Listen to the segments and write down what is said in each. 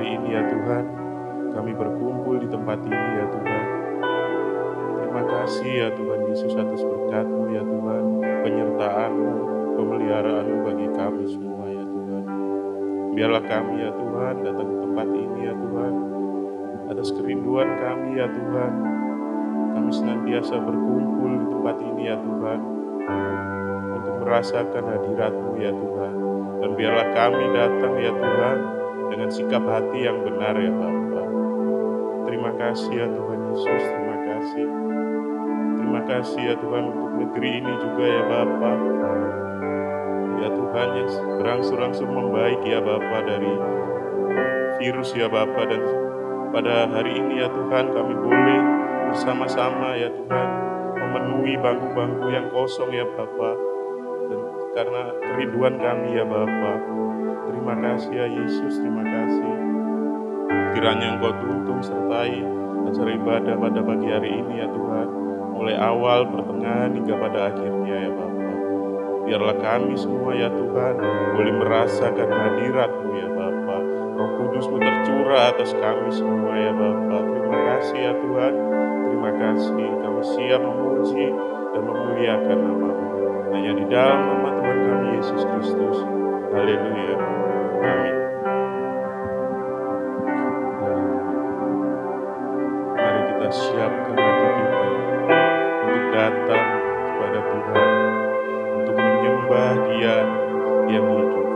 hari ini ya Tuhan, kami berkumpul di tempat ini ya Tuhan. Terima kasih ya Tuhan Yesus atas berkat-Mu ya Tuhan, penyertaan-Mu, pemeliharaan-Mu bagi kami semua ya Tuhan. Biarlah kami ya Tuhan datang ke tempat ini ya Tuhan, atas kerinduan kami ya Tuhan. Kami senantiasa berkumpul di tempat ini ya Tuhan, untuk merasakan hadirat-Mu ya Tuhan. Dan biarlah kami datang ya Tuhan, dengan sikap hati yang benar ya Bapa. Terima kasih ya Tuhan Yesus, terima kasih. Terima kasih ya Tuhan untuk negeri ini juga ya Bapa. Ya Tuhan yang berangsur-angsur membaik ya Bapa dari virus ya Bapa. Dan pada hari ini ya Tuhan kami boleh bersama-sama ya Tuhan memenuhi bangku-bangku yang kosong ya Bapa. Dan karena kerinduan kami ya Bapa. Terima kasih ya Yesus, terima kasih. Kiranya Engkau tuntun sertai acara ibadah pada pagi hari ini ya Tuhan, mulai awal, pertengahan, hingga pada akhirnya ya Bapa. Biarlah kami semua ya Tuhan boleh merasakan hadirat-Mu ya Bapa. Roh Kudus-Mu tercurah atas kami semua ya Bapa. Terima kasih ya Tuhan, terima kasih. Kami siap memuji dan memuliakan nama-Mu. Hanya di dalam nama Tuhan kami Yesus Kristus. Haleluya. Amin. Mari kita siapkan hati kita untuk datang kepada Tuhan, untuk menyembah Dia yang hidup.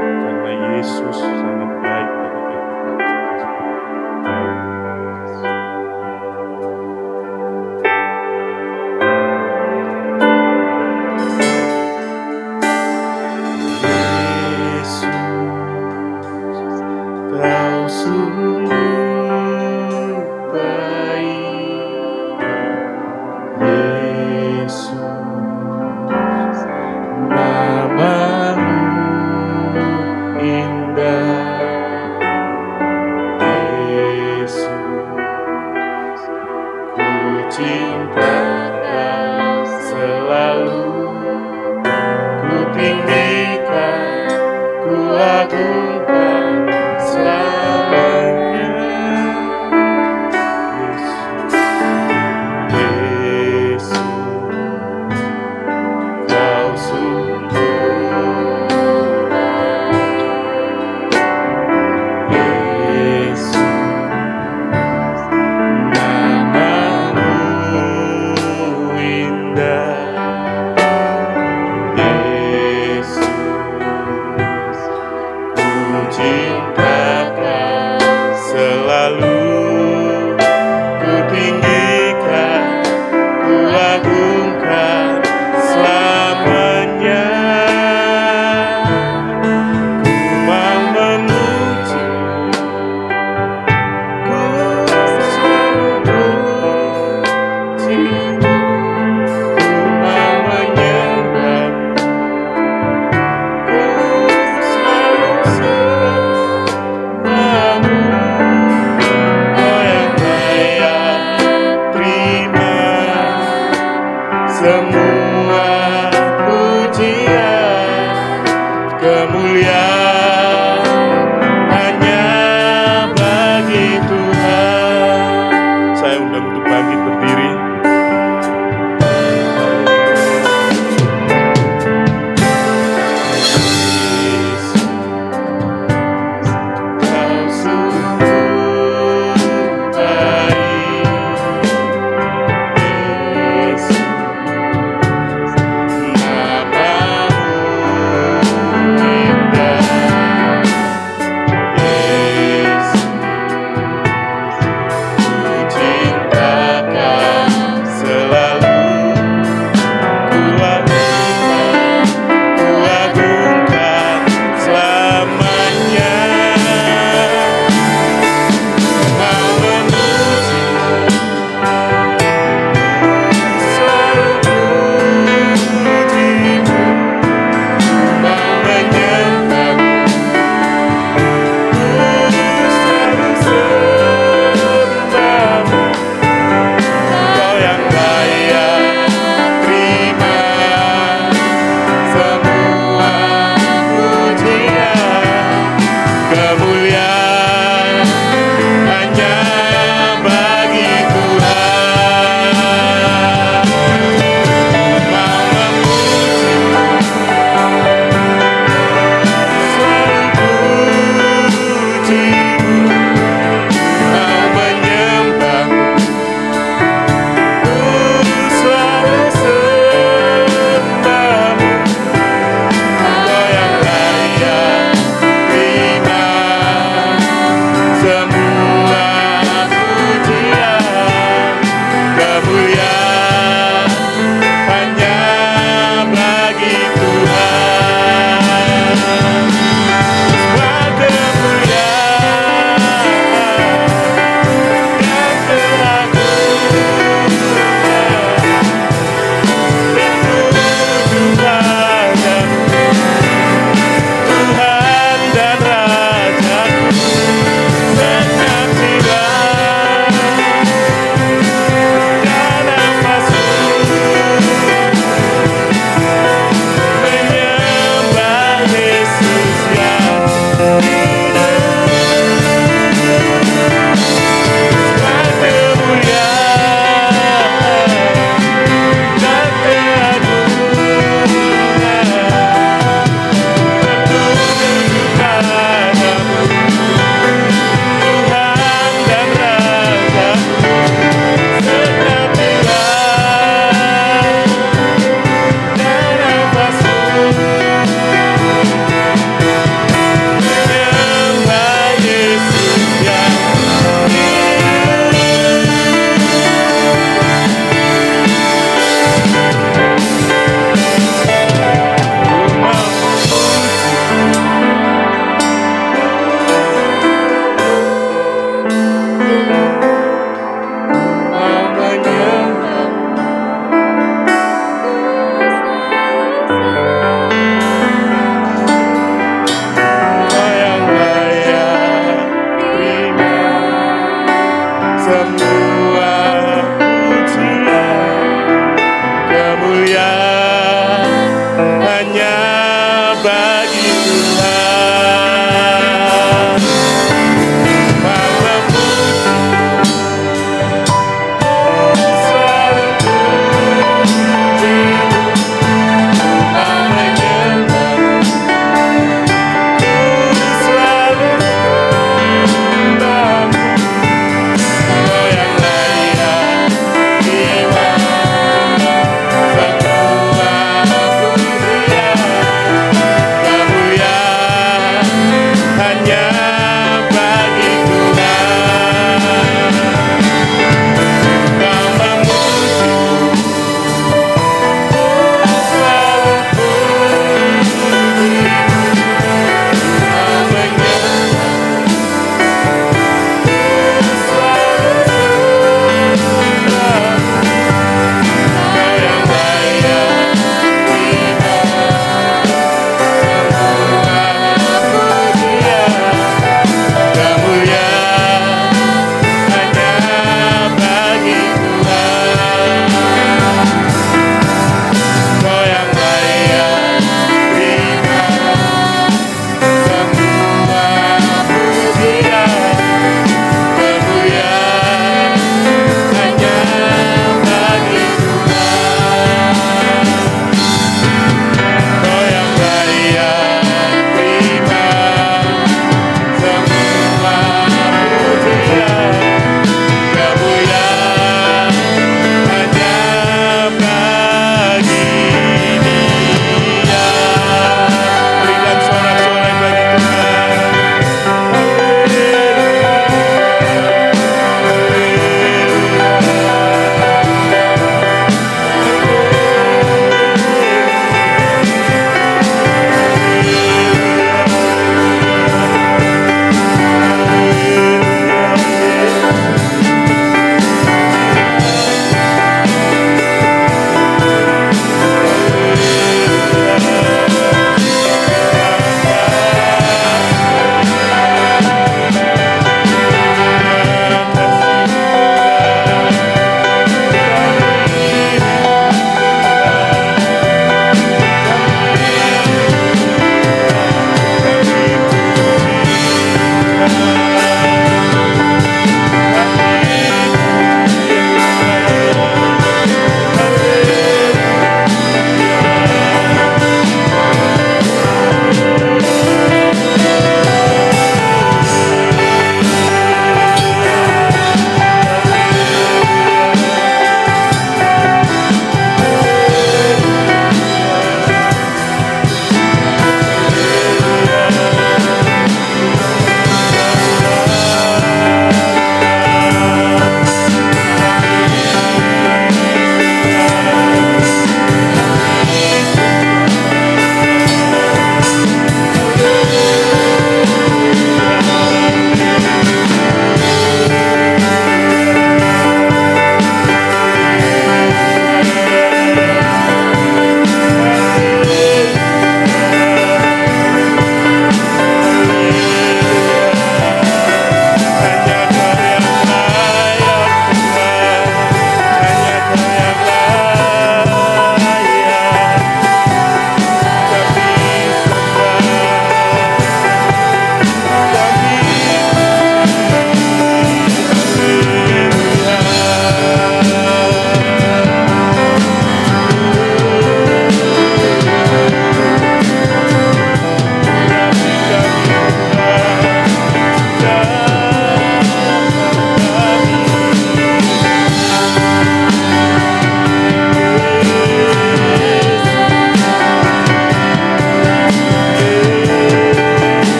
Karena Yesus sangat baik bagi kehidupan kita. Kau sungguh baik, Yesus, nama-Mu indah, Yesus, ku cinta Kau selalu, ku tinggikan, ku agungkan selamanya. Yesus, Kau sungguh baik, Yesus, nama-Mu indah, Yesus, ku cinta Kau selalu, ku tinggikan, ku agungkan selamanya. Ku mau memuji, ku sungguh cinta, ku mau menyembah, ku selalu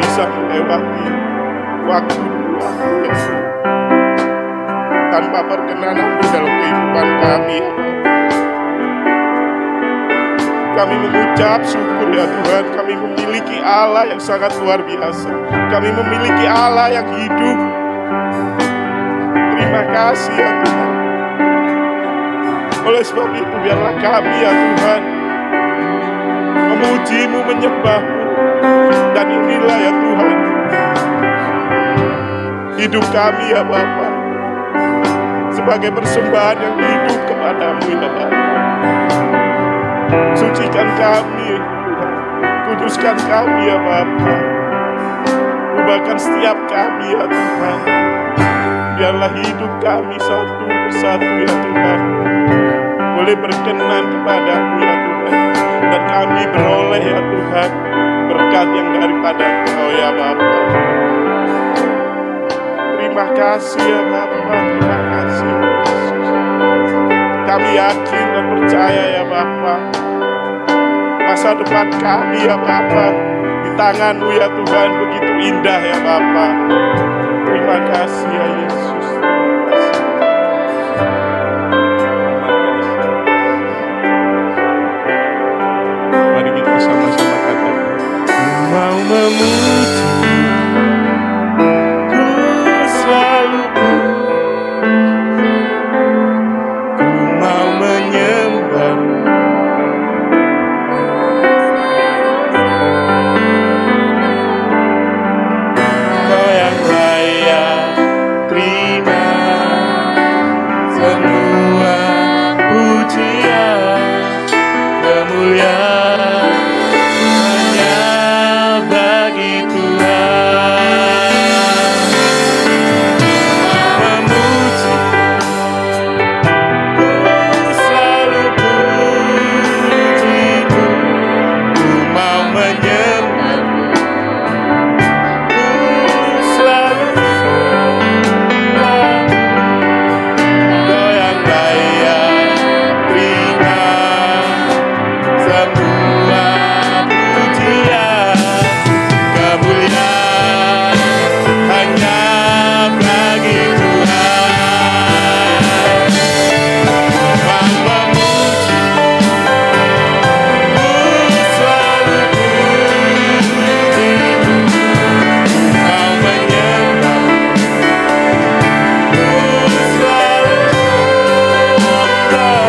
bisa melewati waktu ya Tuhan, tanpa perkenan-Mu dalam kehidupan kami. Kami mengucap syukur ya Tuhan, kami memiliki Allah yang sangat luar biasa. Kami memiliki Allah yang hidup. Terima kasih ya Tuhan. Oleh sebab itu biarlah kami ya Tuhan memuji-Mu, menyembah-Mu. Dan inilah ya Tuhan hidup kami ya Bapa, sebagai persembahan yang hidup kepada-Mu ya Bapa. Sucikan kami Tuhan, kuduskan kami ya Bapa, ubahkan setiap kami ya Tuhan. Biarlah hidup kami satu persatu ya Tuhan boleh berkenan kepada-Mu ya Tuhan, dan kami beroleh ya Tuhan berkat yang daripada Engkau ya Bapa. Terima kasih ya Bapa, terima kasih Yesus. Kami yakin dan percaya ya Bapa, masa depan kami ya Bapa di tangan-Mu ya Tuhan begitu indah ya Bapa. Terima kasih ya Yesus. Mari kita sama-sama katakan, mau memuji, ku selalu ku mau menyembah. Kau yang layak terima semua pujian, kemuliaan hanya bagi Tuhan. Memuji, ku selalu puji-Mu, ku mau menyembah, ku selalu sembah. Kau yang layak terima semua pujian, kemuliaan hanya bagi Tuhan. Mau memuji, ku selalu puji-Mu, mau menyembah, ku selalu sembah.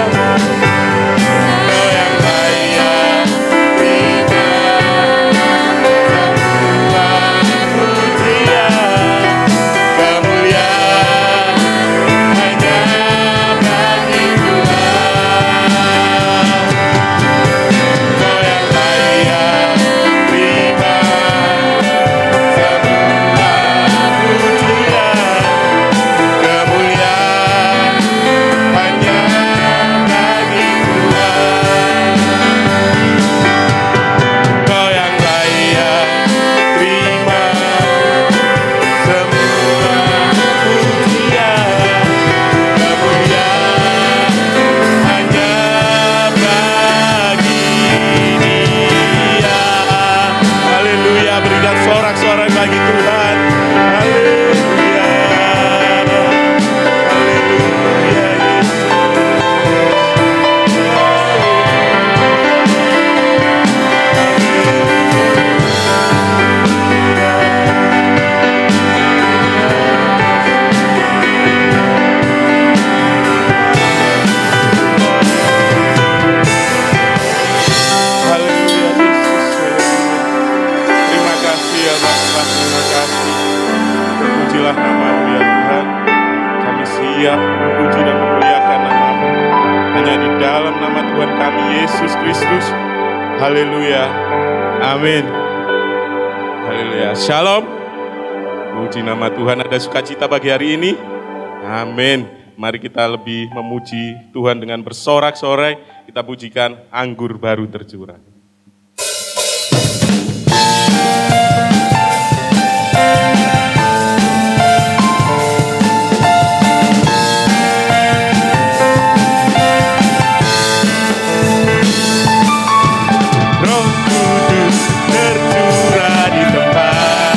Kau yang layak terima semua pujian, kemuliaan hanya bagi Tuhan. Kau yang layak terima semua pujian, kemuliaan hanya bagi Tuhan. Kau yang layak terima semua pujian, kemuliaan hanya bagi Dia. Haleluya, berikan sorak-sorai bagi Tuhan. Haleluya, haleluya Yesus. Haleluya Yesus. Terima kasih ya Bapa, terima kasih. Terpujilah nama-Mu ya Tuhan. Kami siap memuji dan memuliakan nama-Mu hanya di dalam nama Tuhan kami Yesus Kristus. Haleluya. Amin. Haleluya. Shalom. Puji nama Tuhan, ada sukacita bagi hari ini. Amin. Mari kita lebih memuji Tuhan dengan bersorak-sorai. Kita pujikan anggur baru tercurah. Roh Kudus tercurah di tempat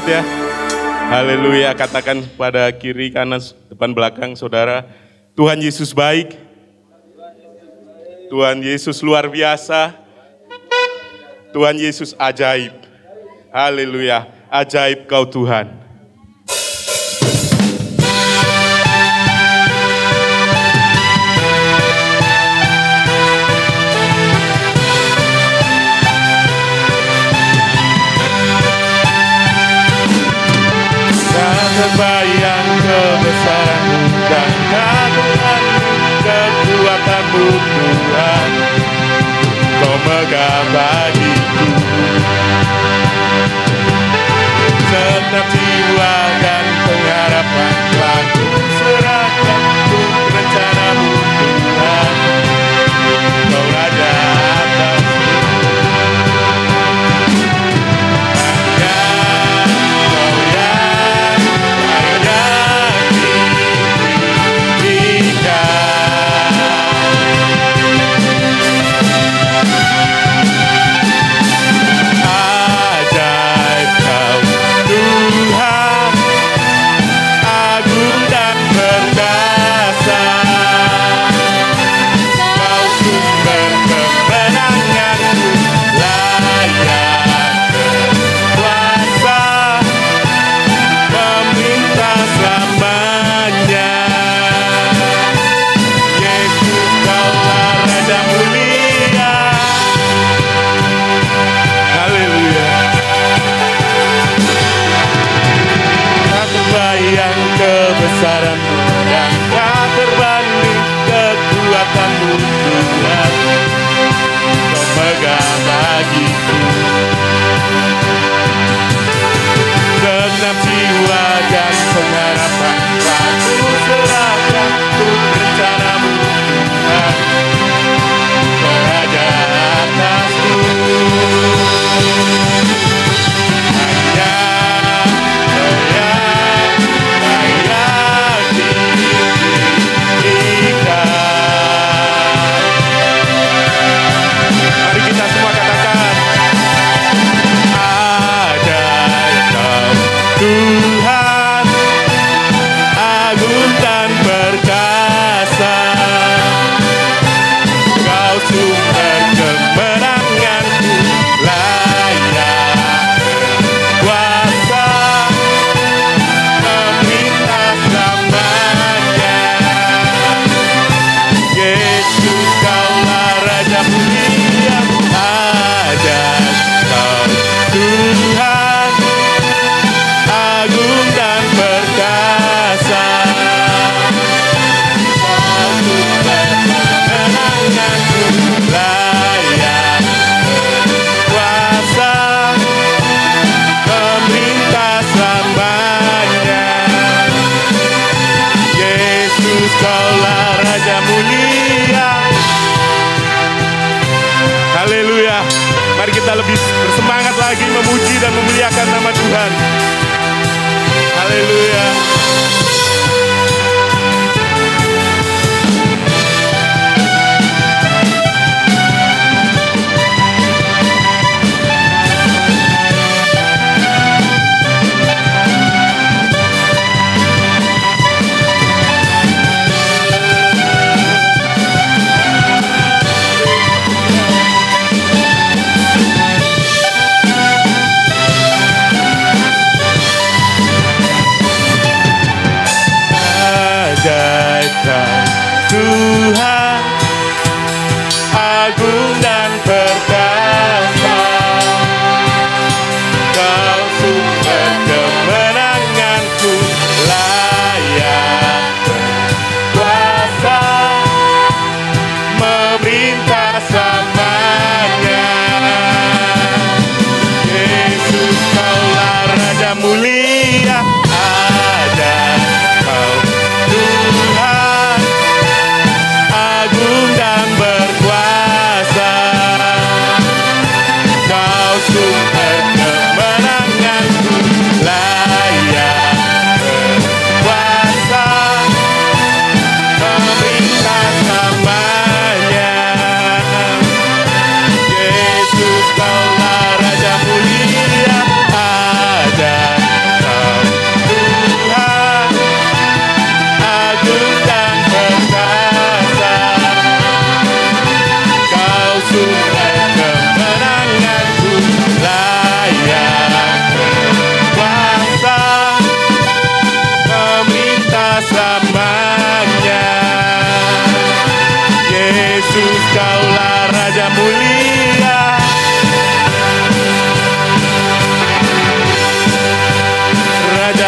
semangat ya. Haleluya, katakan pada kiri, kanan, depan, belakang saudara, Tuhan Yesus baik, Tuhan Yesus luar biasa, Tuhan Yesus ajaib. Haleluya, ajaib kau Tuhan. Terbayang kebesaran-Mu dan keagungan-Mu, kekuatan-Mu Tuhan, Kau megah bagiku. Segenap jiwa dan pengharapan telah Ku serahkan untuk rencana-Mu Tuhan, Kau Raja atas kebesaran-Mu dan tak terbanding kekuatan-Mu Tuhan, Kau megah bagiku. Segenap jiwa dan pengharapan telah Ku serahkan untuk rencana-Mu Tuhan, Kau Raja atasku. Tuhan, agung dan perkasa, Kau sumber kemenanganku, layak kuasa, meminta selamanya. Yesus, Kaulah Raja mulia, ada Kau Tuhan, agung dan perkasa, Kau sumber kemenanganku, layak kuasa, memerintah selamanya. Yesus, Kaulah Raja mulia. Haleluya. Mari kita lebih bersemangat lagi memuji dan memuliakan nama Tuhan. Haleluya.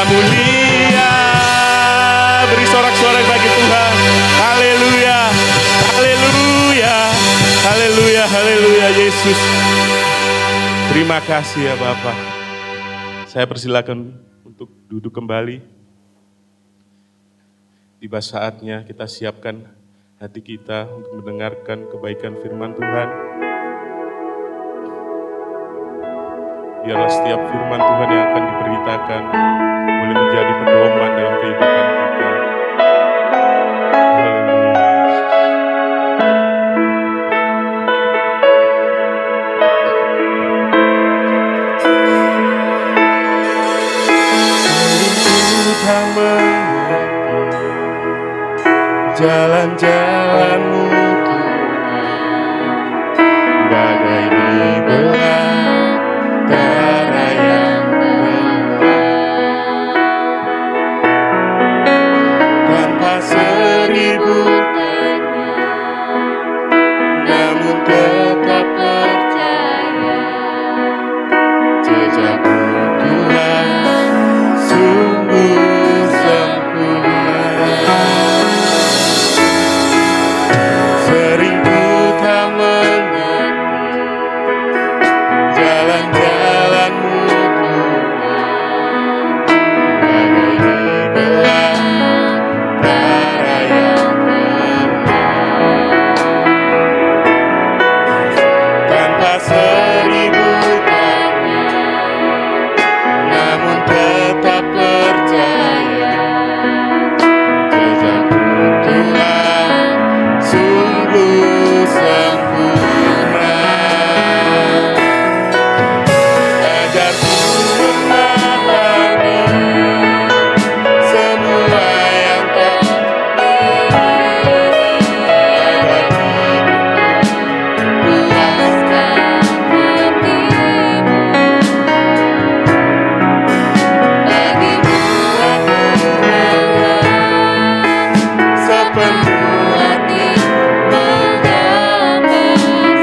mulia. Beri sorak-sorai bagi Tuhan. Haleluya, haleluya, haleluya, haleluya Yesus. Terima kasih ya Bapak. Saya persilakan untuk duduk kembali. Tiba saatnya kita siapkan hati kita untuk mendengarkan kebaikan firman Tuhan. Biarlah setiap firman Tuhan yang akan diberitakan boleh menjadi pedoman dalam kehidupan kita. Haleluya. Tuhan mengerti jalan-jalanmu Tuhan, bagai dibelah darah yang tanpa seribu tanya, namun tetap percaya jejakmu Tuhan sungguh sempurna. Sering ku tak mengerti jalan-jalanmu Tuhan, bagai dibelah darah yang tanpa seribu tanya, namun tetap percaya jejakmu Tuhan sungguh sempurna. Ajarku memahami semua yang kau beri, agar hidupku puaskan hatimu. Bagimu aku sepenuh hati menyembah,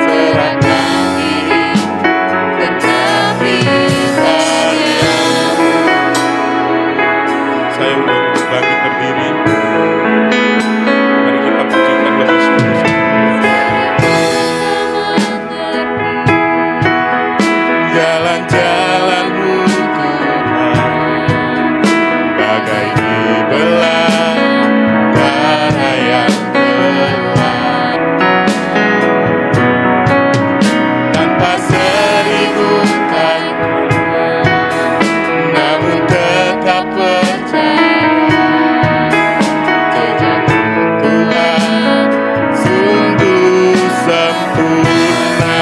serahkan diri tetapi padamu. Saya undang untuk bangkit berdiri. Mari kita pujikan lebih sungguh-sungguh. Jalan-jalanmu Tuhan, bagai dibelah darah yang gelap, tanpa seribu tanya, namun tetap percaya jejakmu Tuhan sungguh sempurna.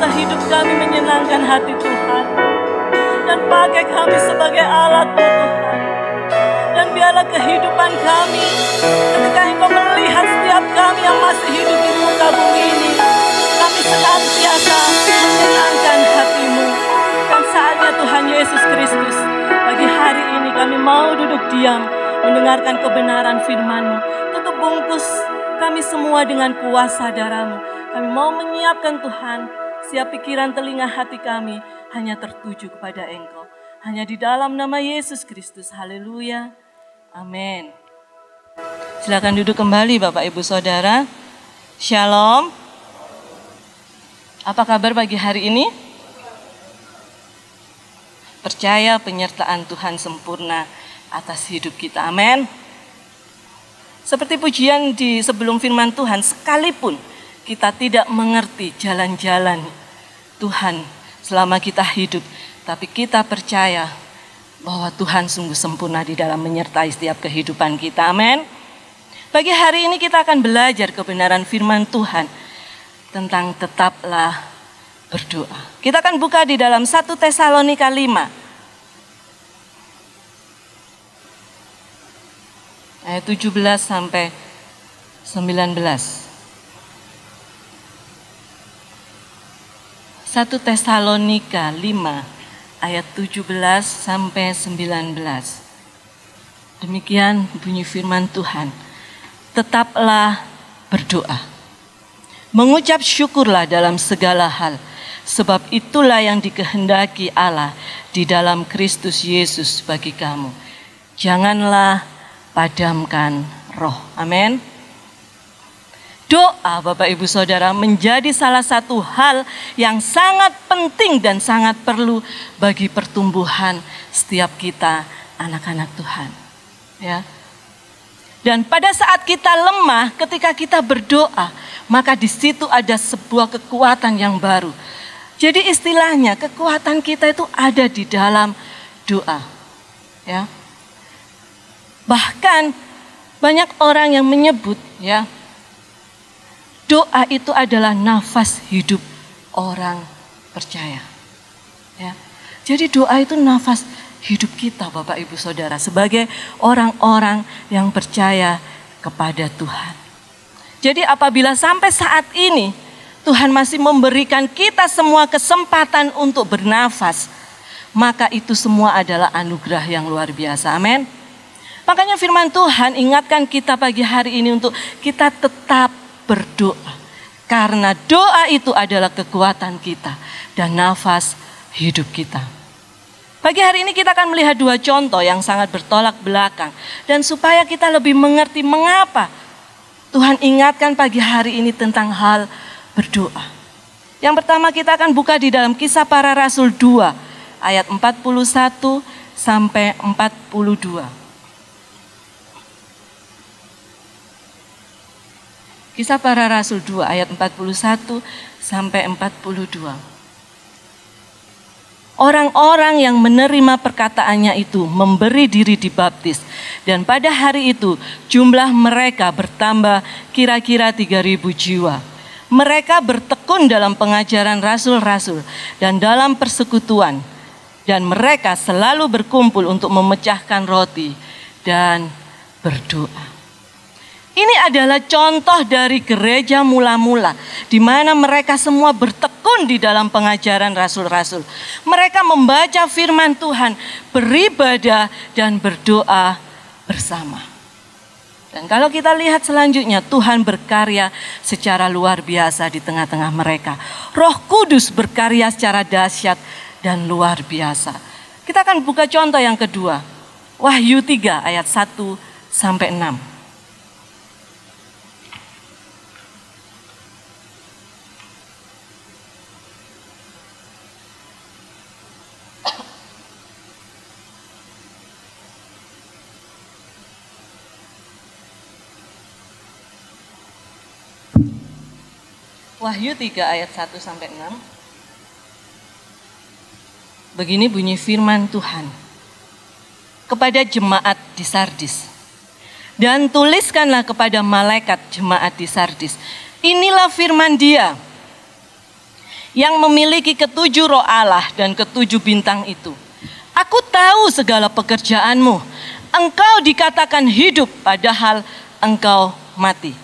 biarlah hidup kami menyenangkan hati Tuhan. Dan pakai kami sebagai alat-Mu Tuhan. Dan biarlah kehidupan kami, ketika Engkau melihat setiap kami yang masih hidup di muka bumi ini, kami senantiasa menyenangkan hati-Mu. Dan saatnya Tuhan Yesus Kristus, pagi hari ini kami mau duduk diam, mendengarkan kebenaran firman-Mu. Tutup bungkus kami semua dengan kuasa darah-Mu. Kami mau menyiapkan Tuhan, siap pikiran telinga hati kami hanya tertuju kepada Engkau. Hanya di dalam nama Yesus Kristus. Haleluya. Amin. Silakan duduk kembali Bapak Ibu Saudara. Shalom. Apa kabar pagi hari ini? Percaya penyertaan Tuhan sempurna atas hidup kita. Amin. Seperti pujian di sebelum firman Tuhan, sekalipun kita tidak mengerti jalan-jalan Tuhan selama kita hidup, tapi kita percaya bahwa Tuhan sungguh sempurna di dalam menyertai setiap kehidupan kita. Amin. Pagi hari ini kita akan belajar kebenaran firman Tuhan tentang tetaplah berdoa. Kita akan buka di dalam 1 Tesalonika 5. Ayat 17 sampai 19. 1 Tesalonika 5 ayat 17 sampai 19. Demikian bunyi firman Tuhan. Tetaplah berdoa. Mengucap syukurlah dalam segala hal, sebab itulah yang dikehendaki Allah di dalam Kristus Yesus bagi kamu. Janganlah padamkan roh. Amin. Doa Bapak Ibu Saudara menjadi salah satu hal yang sangat penting dan sangat perlu bagi pertumbuhan setiap kita anak-anak Tuhan. Ya. Dan pada saat kita lemah, ketika kita berdoa, maka di situ ada sebuah kekuatan yang baru. Jadi istilahnya kekuatan kita itu ada di dalam doa. Ya. Bahkan banyak orang yang menyebut ya, doa itu adalah nafas hidup orang percaya. Ya. Jadi doa itu nafas hidup kita Bapak Ibu Saudara sebagai orang-orang yang percaya kepada Tuhan. Jadi apabila sampai saat ini Tuhan masih memberikan kita semua kesempatan untuk bernafas, maka itu semua adalah anugerah yang luar biasa. Amin. Makanya firman Tuhan ingatkan kita pagi hari ini untuk kita tetap berdoa. Karena doa itu adalah kekuatan kita dan nafas hidup kita. Pagi hari ini kita akan melihat dua contoh yang sangat bertolak belakang. Dan supaya kita lebih mengerti mengapa Tuhan ingatkan pagi hari ini tentang hal berdoa. Yang pertama kita akan buka di dalam Kisah Para Rasul 2 ayat 41 sampai 42. Kisah Para Rasul 2 ayat 41 sampai 42. Orang-orang yang menerima perkataannya itu memberi diri dibaptis. Dan pada hari itu jumlah mereka bertambah kira-kira 3.000 jiwa. Mereka bertekun dalam pengajaran rasul-rasul dan dalam persekutuan. Dan mereka selalu berkumpul untuk memecahkan roti dan berdoa. Ini adalah contoh dari gereja mula-mula, di mana mereka semua bertekun di dalam pengajaran rasul-rasul. Mereka membaca firman Tuhan, beribadah dan berdoa bersama. Dan kalau kita lihat selanjutnya, Tuhan berkarya secara luar biasa di tengah-tengah mereka. Roh Kudus berkarya secara dahsyat dan luar biasa. Kita akan buka contoh yang kedua. Wahyu 3 ayat 1 sampai 6. Wahyu 3 ayat 1 sampai 6. Begini bunyi firman Tuhan. Kepada jemaat di Sardis. Dan tuliskanlah kepada malaikat jemaat di Sardis. Inilah firman Dia yang memiliki ketujuh roh Allah dan ketujuh bintang itu. Aku tahu segala pekerjaanmu. Engkau dikatakan hidup padahal engkau mati.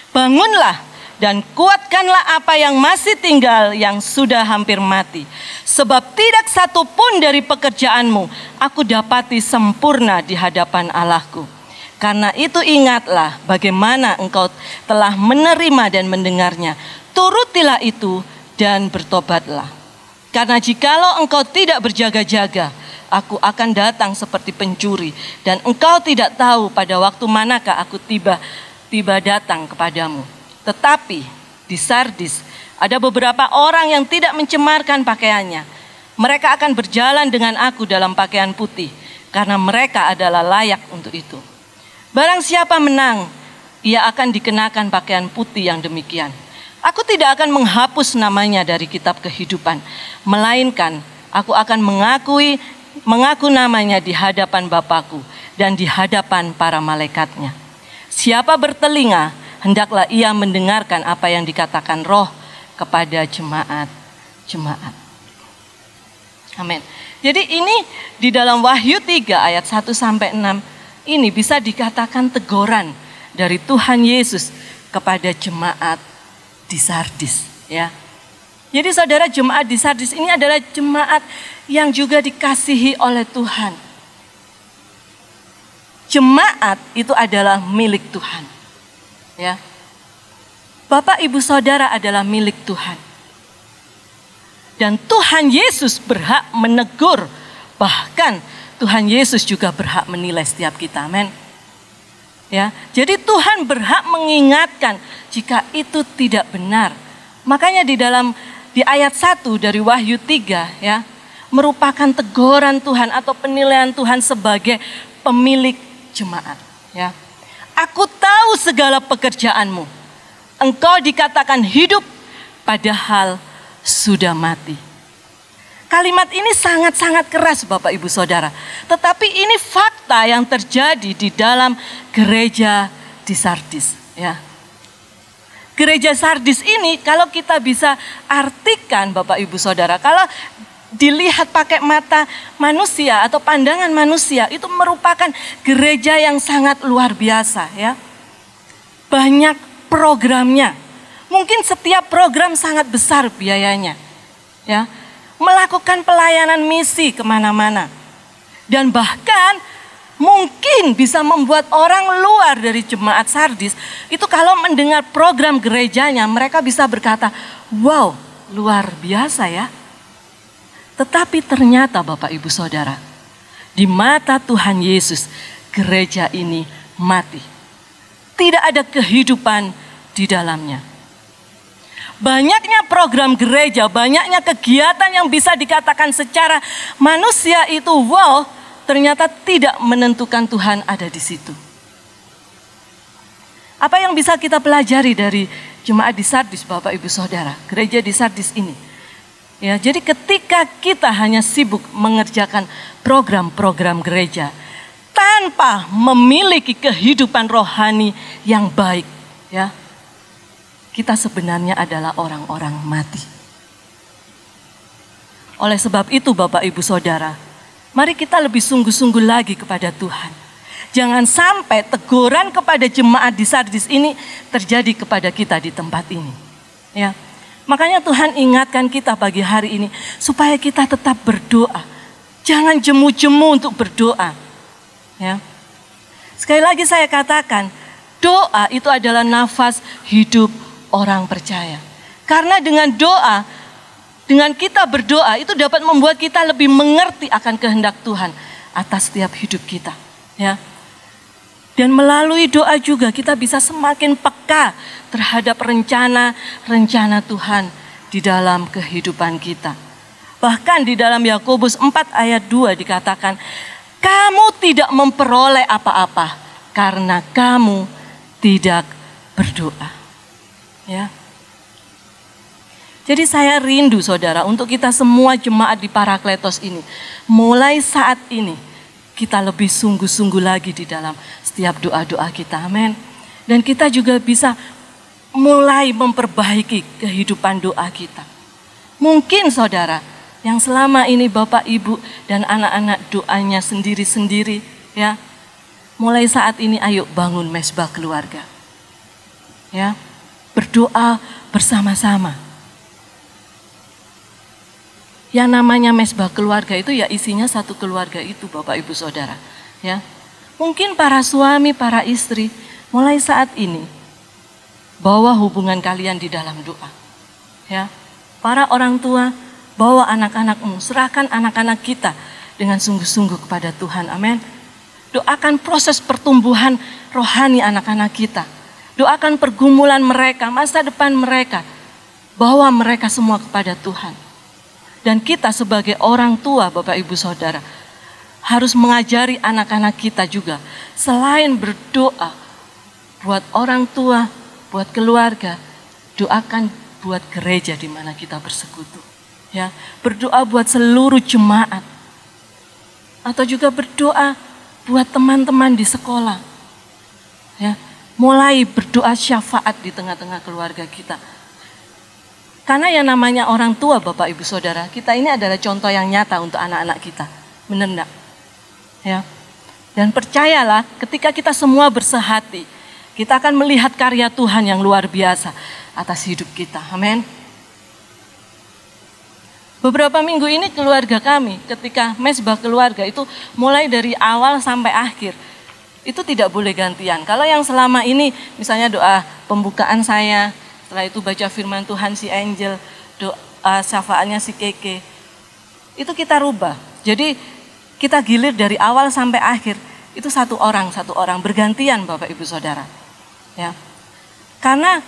Bangunlah dan kuatkanlah apa yang masih tinggal yang sudah hampir mati. Sebab tidak satu pun dari pekerjaanmu aku dapati sempurna di hadapan Allahku. Karena itu ingatlah bagaimana engkau telah menerima dan mendengarnya. Turutilah itu dan bertobatlah. Karena jikalau engkau tidak berjaga-jaga, aku akan datang seperti pencuri. Dan engkau tidak tahu pada waktu manakah aku tiba datang kepadamu. Tetapi di Sardis ada beberapa orang yang tidak mencemarkan pakaiannya. Mereka akan berjalan dengan aku dalam pakaian putih, karena mereka adalah layak untuk itu. Barang siapa menang, ia akan dikenakan pakaian putih yang demikian. Aku tidak akan menghapus namanya dari kitab kehidupan, melainkan aku akan mengaku namanya di hadapan Bapakku dan di hadapan para malaikatnya. Siapa bertelinga, hendaklah ia mendengarkan apa yang dikatakan Roh kepada jemaat-jemaat. Amin. Jadi ini di dalam Wahyu 3 ayat 1 sampai 6 ini bisa dikatakan teguran dari Tuhan Yesus kepada jemaat di Sardis, ya. Jadi saudara, jemaat di Sardis ini adalah jemaat yang juga dikasihi oleh Tuhan. Jemaat itu adalah milik Tuhan, ya. Bapak Ibu Saudara adalah milik Tuhan. Dan Tuhan Yesus berhak menegur, bahkan Tuhan Yesus juga berhak menilai setiap kita, amin. Ya, jadi Tuhan berhak mengingatkan jika itu tidak benar. Makanya di ayat 1 dari Wahyu 3 ya, merupakan teguran Tuhan atau penilaian Tuhan sebagai pemilik jemaat, ya. Aku tahu segala pekerjaanmu. Engkau dikatakan hidup padahal sudah mati. Kalimat ini sangat-sangat keras Bapak Ibu Saudara. Tetapi ini fakta yang terjadi di dalam gereja di Sardis, ya. Gereja Sardis ini kalau kita bisa artikan Bapak Ibu Saudara, kalau dilihat pakai mata manusia atau pandangan manusia, itu merupakan gereja yang sangat luar biasa, ya. Banyak programnya. Mungkin setiap program sangat besar biayanya, ya. Melakukan pelayanan misi kemana-mana. Dan bahkan mungkin bisa membuat orang luar dari jemaat Sardis itu kalau mendengar program gerejanya mereka bisa berkata, wow, luar biasa ya. Tetapi ternyata Bapak Ibu Saudara, di mata Tuhan Yesus gereja ini mati. Tidak ada kehidupan di dalamnya. Banyaknya program gereja, banyaknya kegiatan yang bisa dikatakan secara manusia itu wow, ternyata tidak menentukan Tuhan ada di situ. Apa yang bisa kita pelajari dari jemaat di Sardis Bapak Ibu Saudara, gereja di Sardis ini? Ya, jadi ketika kita hanya sibuk mengerjakan program-program gereja tanpa memiliki kehidupan rohani yang baik, ya. Kita sebenarnya adalah orang-orang mati. Oleh sebab itu Bapak Ibu Saudara, mari kita lebih sungguh-sungguh lagi kepada Tuhan. Jangan sampai teguran kepada jemaat di Sardis ini terjadi kepada kita di tempat ini. Ya. Makanya Tuhan ingatkan kita pagi hari ini supaya kita tetap berdoa. Jangan jemu-jemu untuk berdoa. Ya. Sekali lagi saya katakan, doa itu adalah nafas hidup orang percaya. Karena dengan doa, dengan kita berdoa itu dapat membuat kita lebih mengerti akan kehendak Tuhan atas setiap hidup kita, ya. Dan melalui doa juga kita bisa semakin peka terhadap rencana Tuhan di dalam kehidupan kita. Bahkan di dalam Yakobus 4 ayat 2 dikatakan, kamu tidak memperoleh apa-apa karena kamu tidak berdoa. Ya. Jadi saya rindu saudara untuk kita semua jemaat di Parakletos ini. Mulai saat ini kita lebih sungguh-sungguh lagi di dalam setiap doa-doa kita. Amin. Dan kita juga bisa mulai memperbaiki kehidupan doa kita. Mungkin saudara, yang selama ini Bapak, Ibu, dan anak-anak doanya sendiri-sendiri, ya. Mulai saat ini ayo bangun mesbah keluarga. Ya, berdoa bersama-sama. Yang namanya mesbah keluarga itu ya isinya satu keluarga itu, Bapak, Ibu, Saudara. Ya, mungkin para suami, para istri, mulai saat ini bawa hubungan kalian di dalam doa. Ya, para orang tua, bawa anak-anakmu, serahkan anak-anak kita dengan sungguh-sungguh kepada Tuhan. Amin. Doakan proses pertumbuhan rohani anak-anak kita. Doakan pergumulan mereka, masa depan mereka. Bawa mereka semua kepada Tuhan. Dan kita sebagai orang tua, Bapak, Ibu, Saudara, harus mengajari anak-anak kita juga. Selain berdoa buat orang tua, buat keluarga, doakan buat gereja di mana kita bersekutu. Ya, berdoa buat seluruh jemaat. Atau juga berdoa buat teman-teman di sekolah. Ya, mulai berdoa syafaat di tengah-tengah keluarga kita. Karena yang namanya orang tua, Bapak, Ibu, Saudara, kita ini adalah contoh yang nyata untuk anak-anak kita. Benar enggak? Ya. Dan percayalah, ketika kita semua bersehati, kita akan melihat karya Tuhan yang luar biasa atas hidup kita. Amin. Beberapa minggu ini keluarga kami, ketika mesbah keluarga itu mulai dari awal sampai akhir, itu tidak boleh gantian. Kalau yang selama ini, misalnya doa pembukaan saya, setelah itu baca firman Tuhan si Angel, doa syafaatnya si Keke, itu kita rubah. Jadi kita gilir dari awal sampai akhir, itu satu orang bergantian, Bapak, Ibu, Saudara. Ya, karena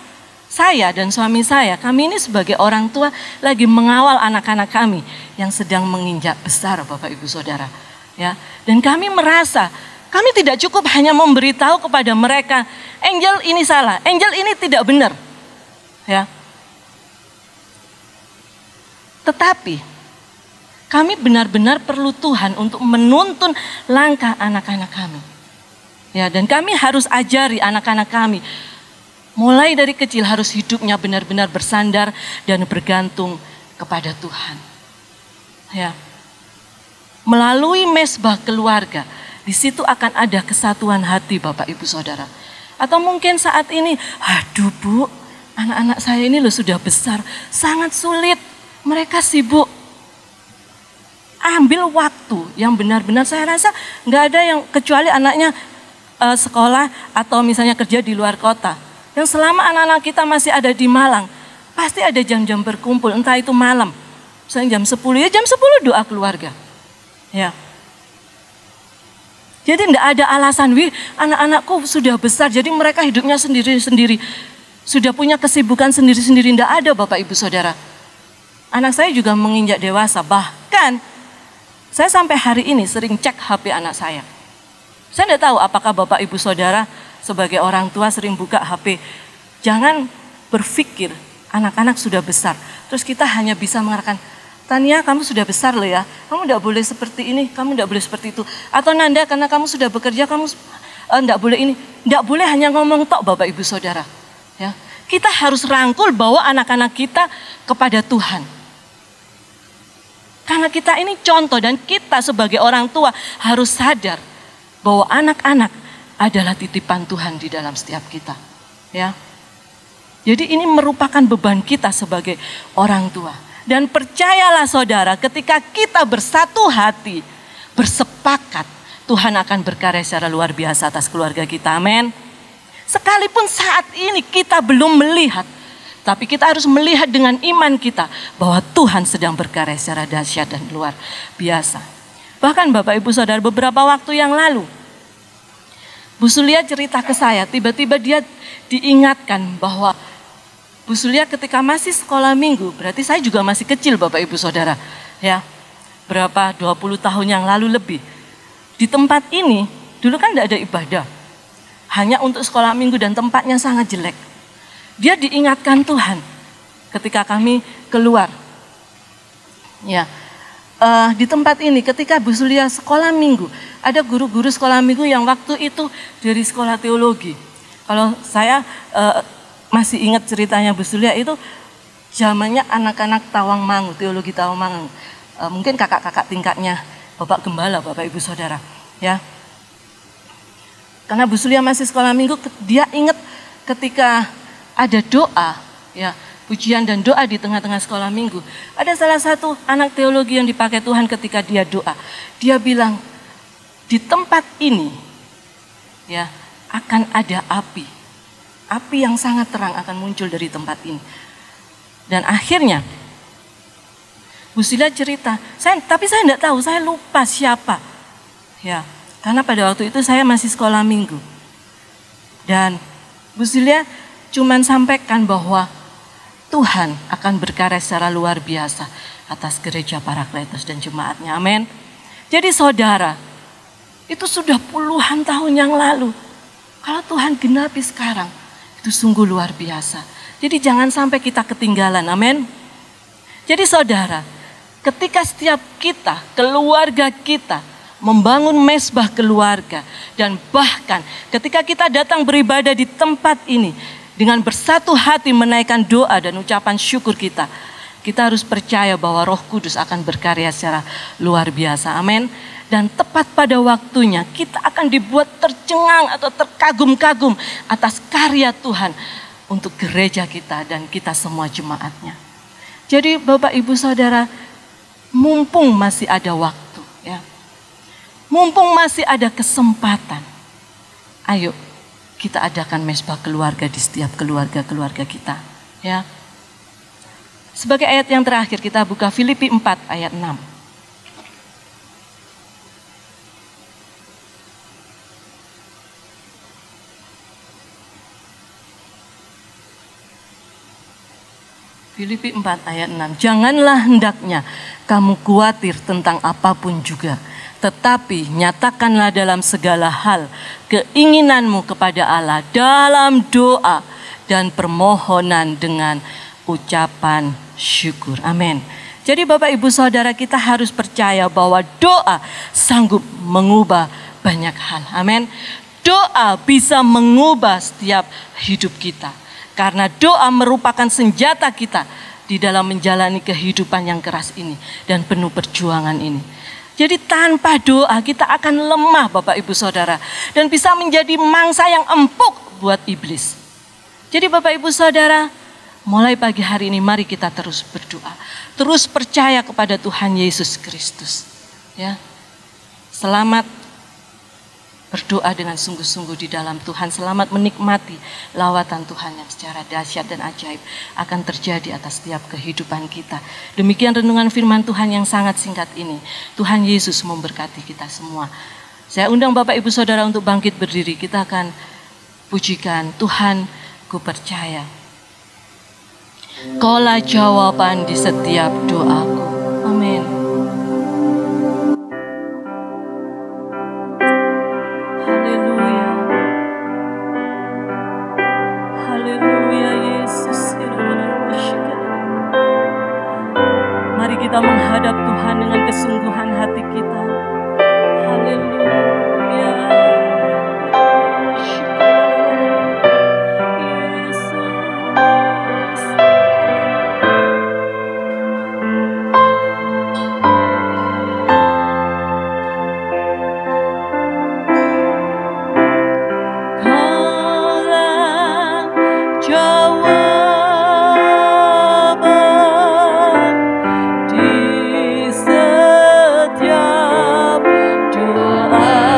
saya dan suami saya, kami ini sebagai orang tua lagi mengawal anak-anak kami yang sedang menginjak besar, Bapak, Ibu, Saudara. Ya, dan kami merasa kami tidak cukup hanya memberitahu kepada mereka, Angel ini salah, Angel ini tidak benar. Ya. Tetapi kami benar-benar perlu Tuhan untuk menuntun langkah anak-anak kami. Ya, dan kami harus ajari anak-anak kami mulai dari kecil harus hidupnya benar-benar bersandar dan bergantung kepada Tuhan. Ya. Melalui mesbah keluarga, di situ akan ada kesatuan hati, Bapak, Ibu, Saudara. Atau mungkin saat ini, aduh Bu, anak-anak saya ini loh sudah besar, sangat sulit, mereka sibuk. Ambil waktu yang benar-benar, saya rasa nggak ada yang kecuali anaknya sekolah atau misalnya kerja di luar kota. Yang selama anak-anak kita masih ada di Malang, pasti ada jam-jam berkumpul, entah itu malam. Misalnya jam 10, ya jam 10 doa keluarga. Ya. Jadi tidak ada alasan, wih anak-anakku sudah besar, jadi mereka hidupnya sendiri-sendiri. Sudah punya kesibukan sendiri-sendiri, tidak ada, Bapak, Ibu, Saudara. Anak saya juga menginjak dewasa, bahkan saya sampai hari ini sering cek HP anak saya. Saya tidak tahu apakah Bapak, Ibu, Saudara sebagai orang tua sering buka HP. Jangan berpikir anak-anak sudah besar, terus kita hanya bisa mengatakan, Tania kamu sudah besar loh ya, kamu tidak boleh seperti ini, kamu tidak boleh seperti itu. Atau Nanda karena kamu sudah bekerja, kamu tidak boleh ini. Tidak boleh hanya ngomong tok, Bapak, Ibu, Saudara. Ya, kita harus rangkul bawa anak-anak kita kepada Tuhan. Karena kita ini contoh dan kita sebagai orang tua harus sadar bahwa anak-anak adalah titipan Tuhan di dalam setiap kita. Ya. Jadi ini merupakan beban kita sebagai orang tua. Dan percayalah saudara, ketika kita bersatu hati, bersepakat, Tuhan akan berkarya secara luar biasa atas keluarga kita. Amin. Sekalipun saat ini kita belum melihat, tapi kita harus melihat dengan iman kita bahwa Tuhan sedang berkarya secara dahsyat dan luar biasa. Bahkan Bapak, Ibu, Saudara, beberapa waktu yang lalu, Bu Sulia cerita ke saya, tiba-tiba dia diingatkan bahwa Bu Sulia ketika masih sekolah minggu, berarti saya juga masih kecil, Bapak, Ibu, Saudara. Ya, berapa 20 tahun yang lalu lebih. Di tempat ini, dulu kan tidak ada ibadah. Hanya untuk sekolah minggu dan tempatnya sangat jelek. Dia diingatkan Tuhan ketika kami keluar. Ya, di tempat ini ketika Bu Sulia sekolah minggu, ada guru-guru sekolah minggu yang waktu itu dari sekolah teologi. Kalau saya masih ingat ceritanya Bu Sulia itu, zamannya anak-aanak Tawangmangu, teologi Tawangmangu. Mungkin kakak-kakak tingkatnya Bapak Gembala, Bapak Ibu Saudara. Ya. Karena Bu Sulia masih sekolah minggu, dia ingat ketika ada doa, ya, pujian dan doa di tengah-tengah sekolah minggu. Ada salah satu anak teologi yang dipakai Tuhan ketika dia doa. Dia bilang, di tempat ini, ya, akan ada api. Api yang sangat terang akan muncul dari tempat ini. Dan akhirnya, Bu Sulia cerita, tapi saya tidak tahu, saya lupa siapa. Ya, karena pada waktu itu saya masih sekolah minggu. Dan Bu Sulia cuman sampaikan bahwa Tuhan akan berkarya secara luar biasa atas gereja Parakletos dan jemaatnya. Amin. Jadi saudara, itu sudah puluhan tahun yang lalu. Kalau Tuhan genapi sekarang, itu sungguh luar biasa. Jadi jangan sampai kita ketinggalan. Amin. Jadi saudara, ketika setiap kita, keluarga kita, membangun mezbah keluarga, dan bahkan ketika kita datang beribadah di tempat ini dengan bersatu hati menaikkan doa dan ucapan syukur kita harus percaya bahwa Roh Kudus akan berkarya secara luar biasa. Amin. Dan tepat pada waktunya kita akan dibuat tercengang atau terkagum-kagum atas karya Tuhan untuk gereja kita dan kita semua jemaatnya. Jadi Bapak Ibu Saudara, mumpung masih ada waktu, ya, mumpung masih ada kesempatan, ayo kita adakan mezbah keluarga di setiap keluarga-keluarga kita. Ya. Sebagai ayat yang terakhir kita buka Filipi 4 ayat 6. Filipi 4 ayat 6. Janganlah hendaknya kamu khawatir tentang apapun juga, tetapi nyatakanlah dalam segala hal keinginanmu kepada Allah dalam doa dan permohonan dengan ucapan syukur. Amin. Jadi Bapak Ibu Saudara, kita harus percaya bahwa doa sanggup mengubah banyak hal. Amin. Doa bisa mengubah setiap hidup kita. Karena doa merupakan senjata kita di dalam menjalani kehidupan yang keras ini dan penuh perjuangan ini. Jadi tanpa doa kita akan lemah Bapak Ibu Saudara. Dan bisa menjadi mangsa yang empuk buat iblis. Jadi Bapak Ibu Saudara, mulai pagi hari ini mari kita terus berdoa. Terus percaya kepada Tuhan Yesus Kristus. Ya. Selamat berdoa dengan sungguh-sungguh di dalam Tuhan. Selamat menikmati lawatan Tuhan yang secara dahsyat dan ajaib akan terjadi atas setiap kehidupan kita. Demikian renungan firman Tuhan yang sangat singkat ini. Tuhan Yesus memberkati kita semua. Saya undang Bapak Ibu Saudara untuk bangkit berdiri. Kita akan pujikan Tuhan, ku percaya. Kaulah jawaban di setiap doaku. Amin. Kita menghadap Tuhan dengan kesungguhan hati kita. Haleluya. Di setiap doa.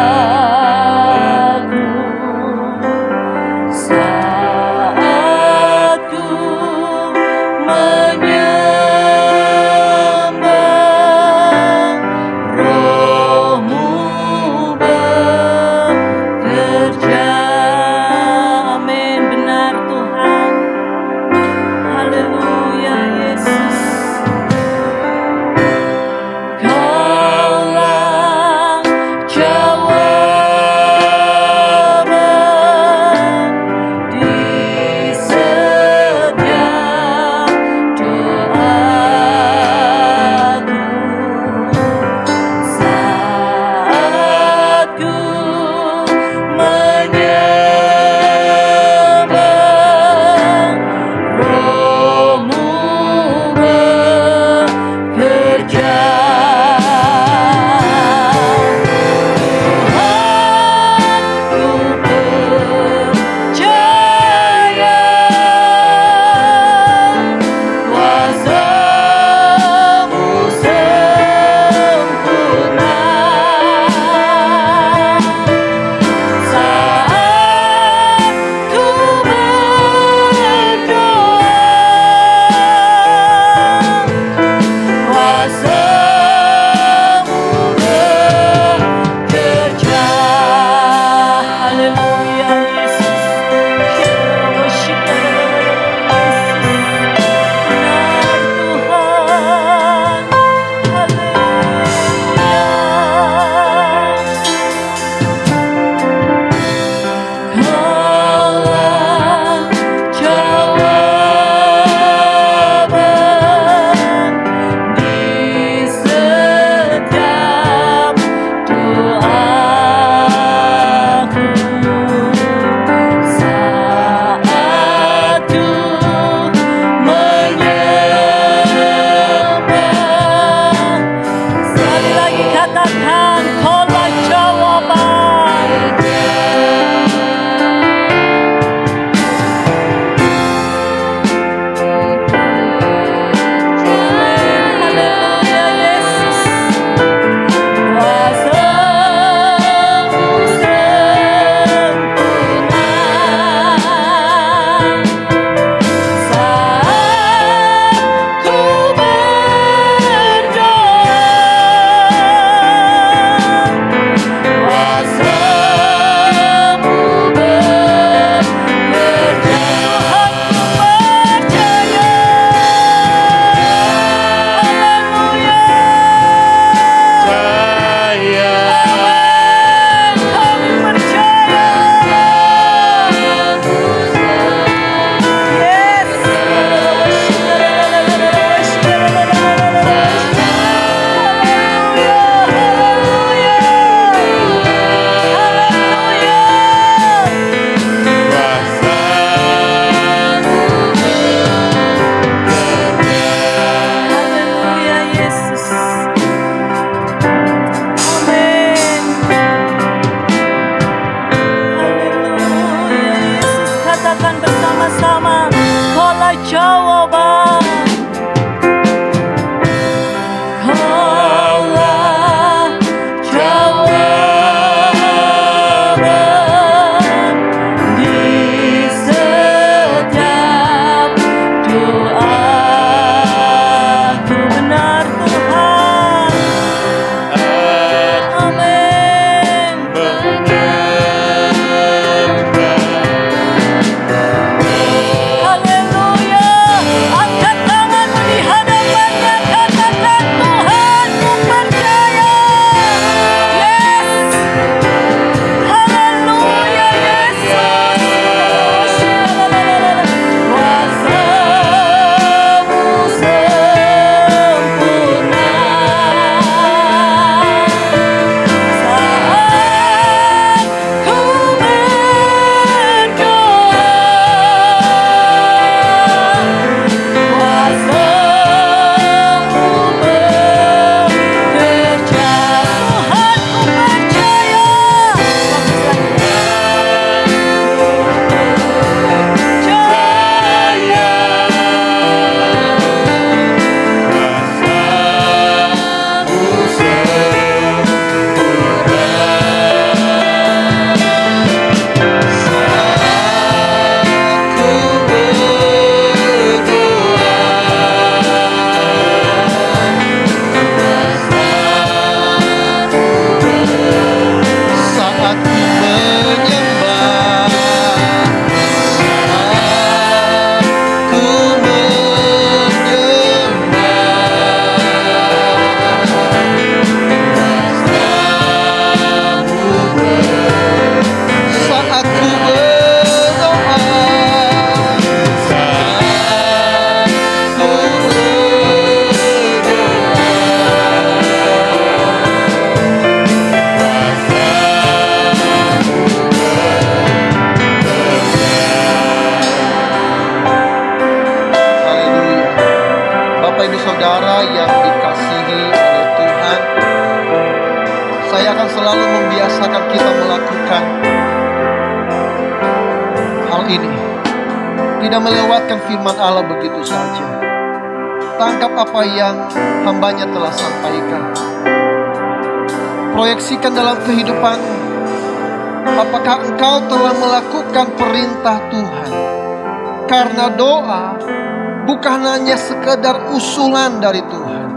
Tuhan selalu membiasakan kita melakukan hal ini. Tidak melewatkan firman Allah begitu saja. Tangkap apa yang hambanya telah sampaikan. Proyeksikan dalam kehidupanmu. Apakah engkau telah melakukan perintah Tuhan? Karena doa bukan hanya sekedar usulan dari Tuhan.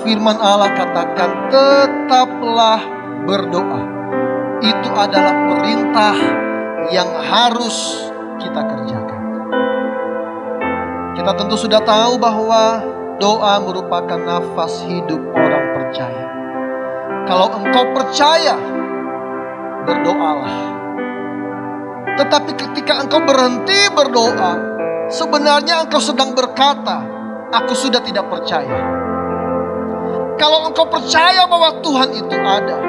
Firman Allah katakan, tetaplah berdoa. Itu adalah perintah yang harus kita kerjakan. Kita tentu sudah tahu bahwa doa merupakan nafas hidup orang percaya. Kalau engkau percaya, berdoalah. Tetapi ketika engkau berhenti berdoa, sebenarnya engkau sedang berkata, aku sudah tidak percaya. Kalau engkau percaya bahwa Tuhan itu ada,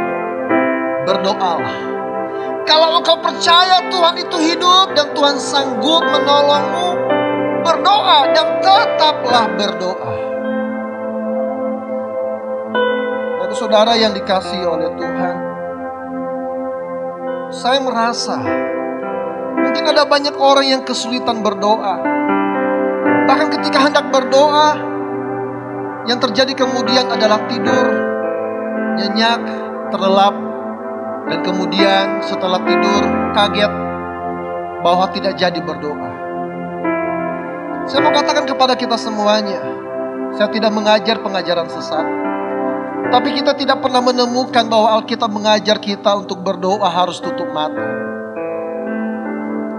berdoalah. Kalau engkau percaya Tuhan itu hidup dan Tuhan sanggup menolongmu, berdoa dan tetaplah berdoa. Dan saudara yang dikasihi oleh Tuhan, saya merasa mungkin ada banyak orang yang kesulitan berdoa. Bahkan ketika hendak berdoa, yang terjadi kemudian adalah tidur, nyenyak, terlelap, dan kemudian setelah tidur kaget bahwa tidak jadi berdoa. Saya mau katakan kepada kita semuanya, saya tidak mengajar pengajaran sesat, tapi kita tidak pernah menemukan bahwa Alkitab mengajar kita untuk berdoa harus tutup mata.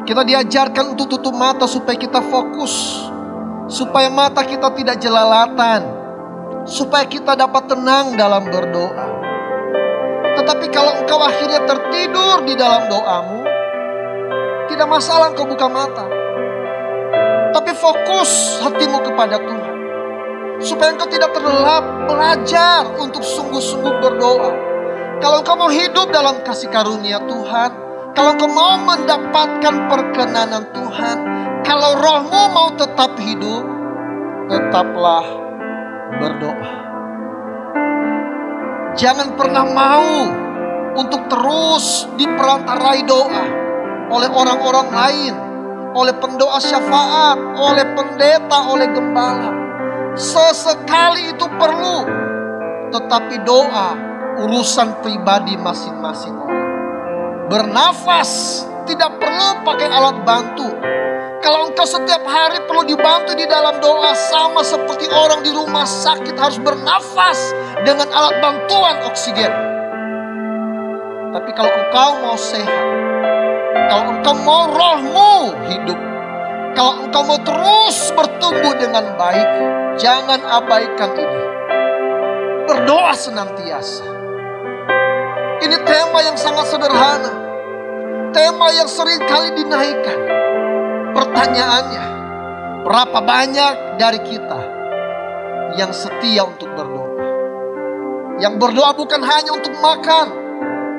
Kita diajarkan untuk tutup mata supaya kita fokus, supaya mata kita tidak jelalatan, supaya kita dapat tenang dalam berdoa. Tetapi kalau engkau akhirnya tertidur di dalam doamu, tidak masalah engkau buka mata. Tapi fokus hatimu kepada Tuhan. Supaya engkau tidak terlelap, belajar untuk sungguh-sungguh berdoa. Kalau engkau mau hidup dalam kasih karunia Tuhan, kalau engkau mau mendapatkan perkenanan Tuhan, kalau rohmu mau tetap hidup, tetaplah berdoa. Jangan pernah mau untuk terus diperantarai doa oleh orang-orang lain, oleh pendoa syafaat, oleh pendeta, oleh gembala. Sesekali itu perlu, tetapi doa urusan pribadi masing-masing orang. Bernafas tidak perlu pakai alat bantu. Kalau engkau setiap hari perlu dibantu di dalam doa, sama seperti orang di rumah sakit harus bernafas dengan alat bantuan oksigen. Tapi kalau engkau mau sehat, kalau engkau mau rohmu hidup, kalau engkau mau terus bertumbuh dengan baik, jangan abaikan ini. Berdoa senantiasa. Ini tema yang sangat sederhana, tema yang sering kali dinaikkan. Pertanyaannya, berapa banyak dari kita yang setia untuk berdoa? Yang berdoa bukan hanya untuk makan,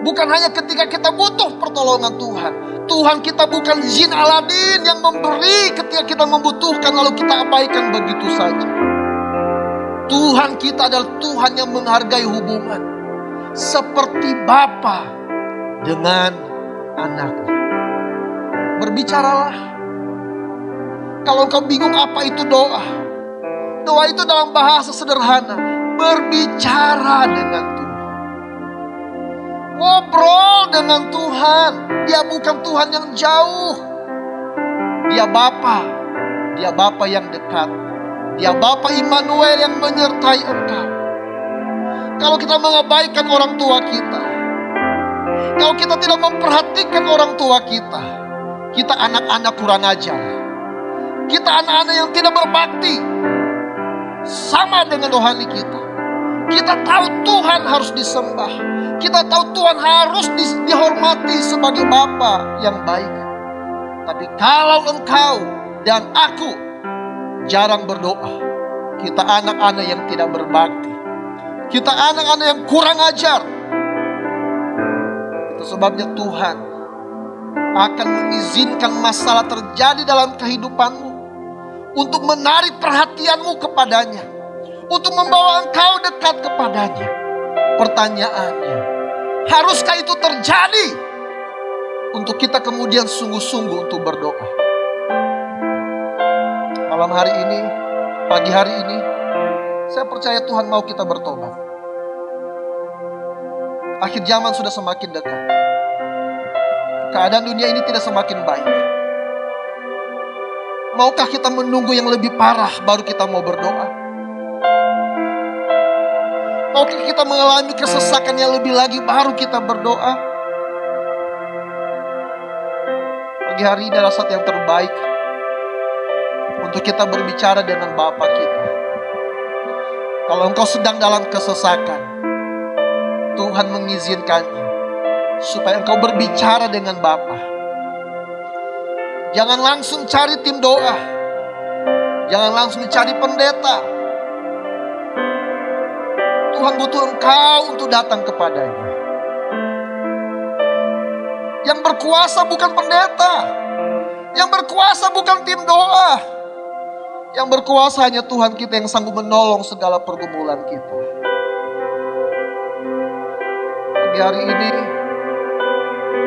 bukan hanya ketika kita butuh pertolongan Tuhan. Tuhan kita bukan jin Aladin yang memberi ketika kita membutuhkan lalu kita abaikan begitu saja. Tuhan kita adalah Tuhan yang menghargai hubungan, seperti bapa dengan anaknya. Berbicaralah. Kalau engkau bingung apa itu doa, doa itu dalam bahasa sederhana, berbicara dengan Tuhan. Ngobrol dengan Tuhan. Dia bukan Tuhan yang jauh. Dia Bapa. Dia Bapa yang dekat. Dia Bapa Immanuel yang menyertai engkau. Kalau kita mengabaikan orang tua kita, kalau kita tidak memperhatikan orang tua kita, kita anak-anak kurang ajar. Kita anak-anak yang tidak berbakti, sama dengan rohani kita. Kita tahu Tuhan harus disembah. Kita tahu Tuhan harus dihormati sebagai Bapa yang baik. Tapi kalau engkau dan aku jarang berdoa, kita anak-anak yang tidak berbakti, kita anak-anak yang kurang ajar. Itu sebabnya Tuhan akan mengizinkan masalah terjadi dalam kehidupanmu untuk menarik perhatianmu kepadanya, untuk membawa engkau dekat kepadanya. Pertanyaannya, Haruskah itu terjadi untuk kita kemudian sungguh-sungguh untuk berdoa? Malam hari ini, pagi hari ini, saya percaya Tuhan mau kita bertobat. Akhir zaman sudah semakin dekat. Keadaan dunia ini tidak semakin baik. Maukah kita menunggu yang lebih parah baru kita mau berdoa? Maukah kita mengalami kesesakan yang lebih lagi baru kita berdoa? Pagi hari ini adalah saat yang terbaik untuk kita berbicara dengan Bapa kita. Kalau engkau sedang dalam kesesakan, Tuhan mengizinkannya supaya engkau berbicara dengan Bapa. Jangan langsung cari tim doa. Jangan langsung cari pendeta. Tuhan butuh engkau untuk datang kepadanya. Yang berkuasa bukan pendeta. Yang berkuasa bukan tim doa. Yang berkuasa hanya Tuhan kita yang sanggup menolong segala pergumulan kita. Di hari ini,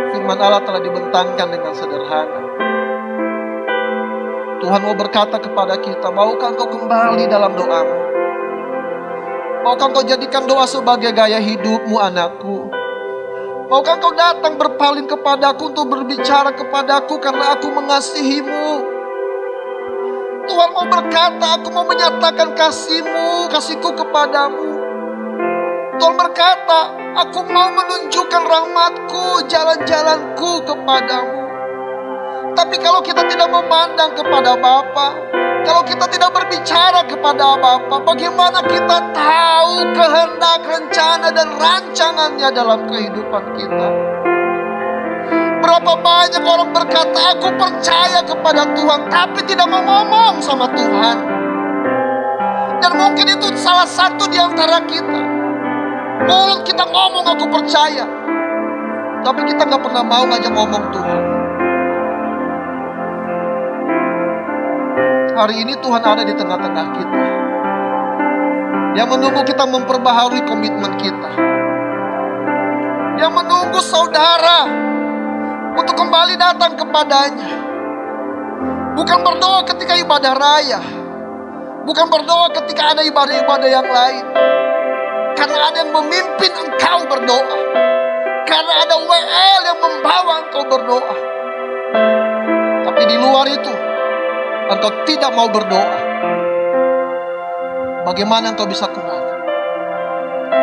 firman Allah telah dibentangkan dengan sederhana. Tuhan mau berkata kepada kita, maukah engkau kembali dalam doamu? Maukah engkau jadikan doa sebagai gaya hidupmu, anakku? Maukah engkau datang berpaling kepadaku untuk berbicara kepadaku karena aku mengasihimu? Tuhan mau berkata, aku mau menyatakan kasihku kepadamu. Tuhan berkata, aku mau menunjukkan rahmatku, jalan-jalanku kepadamu. Tapi kalau kita tidak memandang kepada Bapa, kalau kita tidak berbicara kepada Bapa, bagaimana kita tahu kehendak, rencana, dan rancangannya dalam kehidupan kita? Berapa banyak orang berkata, aku percaya kepada Tuhan, tapi tidak mau ngomong sama Tuhan. Dan mungkin itu salah satu di antara kita. Mulut kita ngomong aku percaya, tapi kita gak pernah mau ngajak ngomong Tuhan. Hari ini Tuhan ada di tengah-tengah kita. Dia menunggu kita memperbaharui komitmen kita. Dia menunggu saudara untuk kembali datang kepadanya. Bukan berdoa ketika ibadah raya. Bukan berdoa ketika ada ibadah-ibadah yang lain. Karena ada yang memimpin engkau berdoa. Karena ada WL yang membawa engkau berdoa. Tapi di luar itu, engkau tidak mau berdoa. Bagaimana engkau bisa kuat?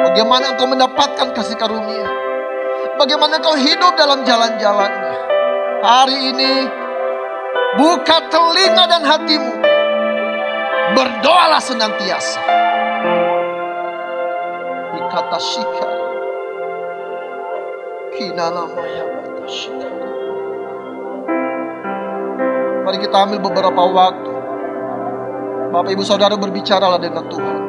Bagaimana engkau mendapatkan kasih karunia? Bagaimana engkau hidup dalam jalan-jalannya? Hari ini, buka telinga dan hatimu. Berdoalah senantiasa. Kata syikar kinanamaya kata syikar. Mari kita ambil beberapa waktu. Bapak ibu saudara, berbicaralah dengan Tuhan.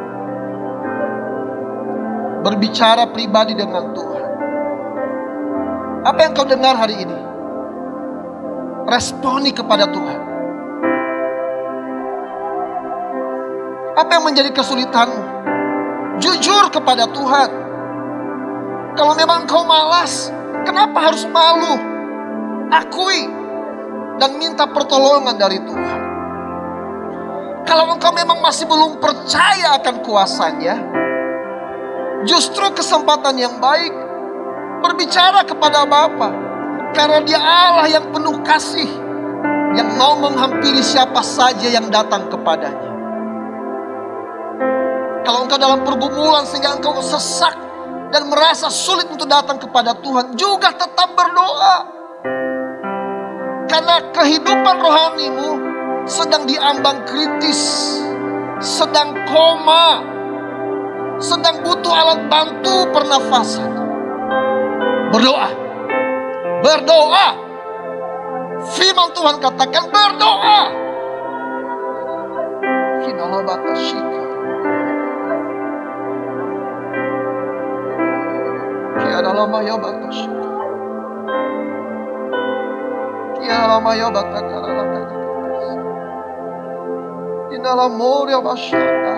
Berbicara pribadi dengan Tuhan. Apa yang kau dengar hari ini? Responi kepada Tuhan. Apa yang menjadi kesulitanmu? Jujur kepada Tuhan. Kalau memang kau malas, kenapa harus malu? Akui dan minta pertolongan dari Tuhan. Kalau engkau memang masih belum percaya akan kuasanya, justru kesempatan yang baik berbicara kepada Bapa. Karena Dia Allah yang penuh kasih, yang mau menghampiri siapa saja yang datang kepadanya. Kalau engkau dalam pergumulan sehingga engkau sesak dan merasa sulit untuk datang kepada Tuhan, juga tetap berdoa. Karena kehidupan rohanimu sedang diambang kritis, sedang koma, sedang butuh alat bantu pernafasan. Berdoa. Berdoa. Firman Tuhan katakan berdoa. Kinalabatashika. Kiadalamaya batashika. Kiadalamaya batakaralaka. Inalamoria bashaka.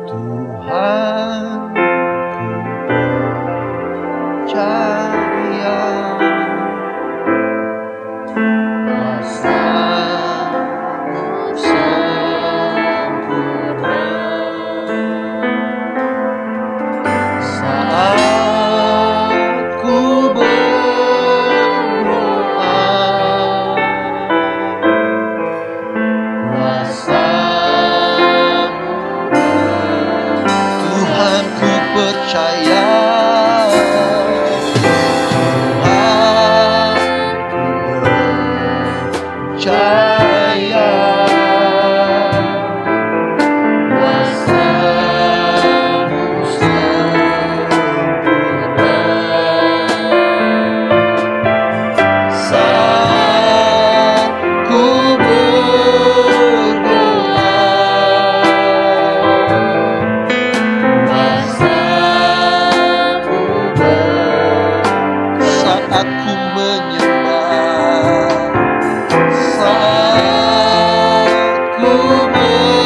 Tuhan ku percaya, kuasa-Mu sempurna. Saat ku berdoa, kuasa-Mu Tuhan ku percaya, Tuhan ku percaya, kuasa-Mu sempurna. Saat ku berdoa, saat ku menyembah, saat ku menyembah,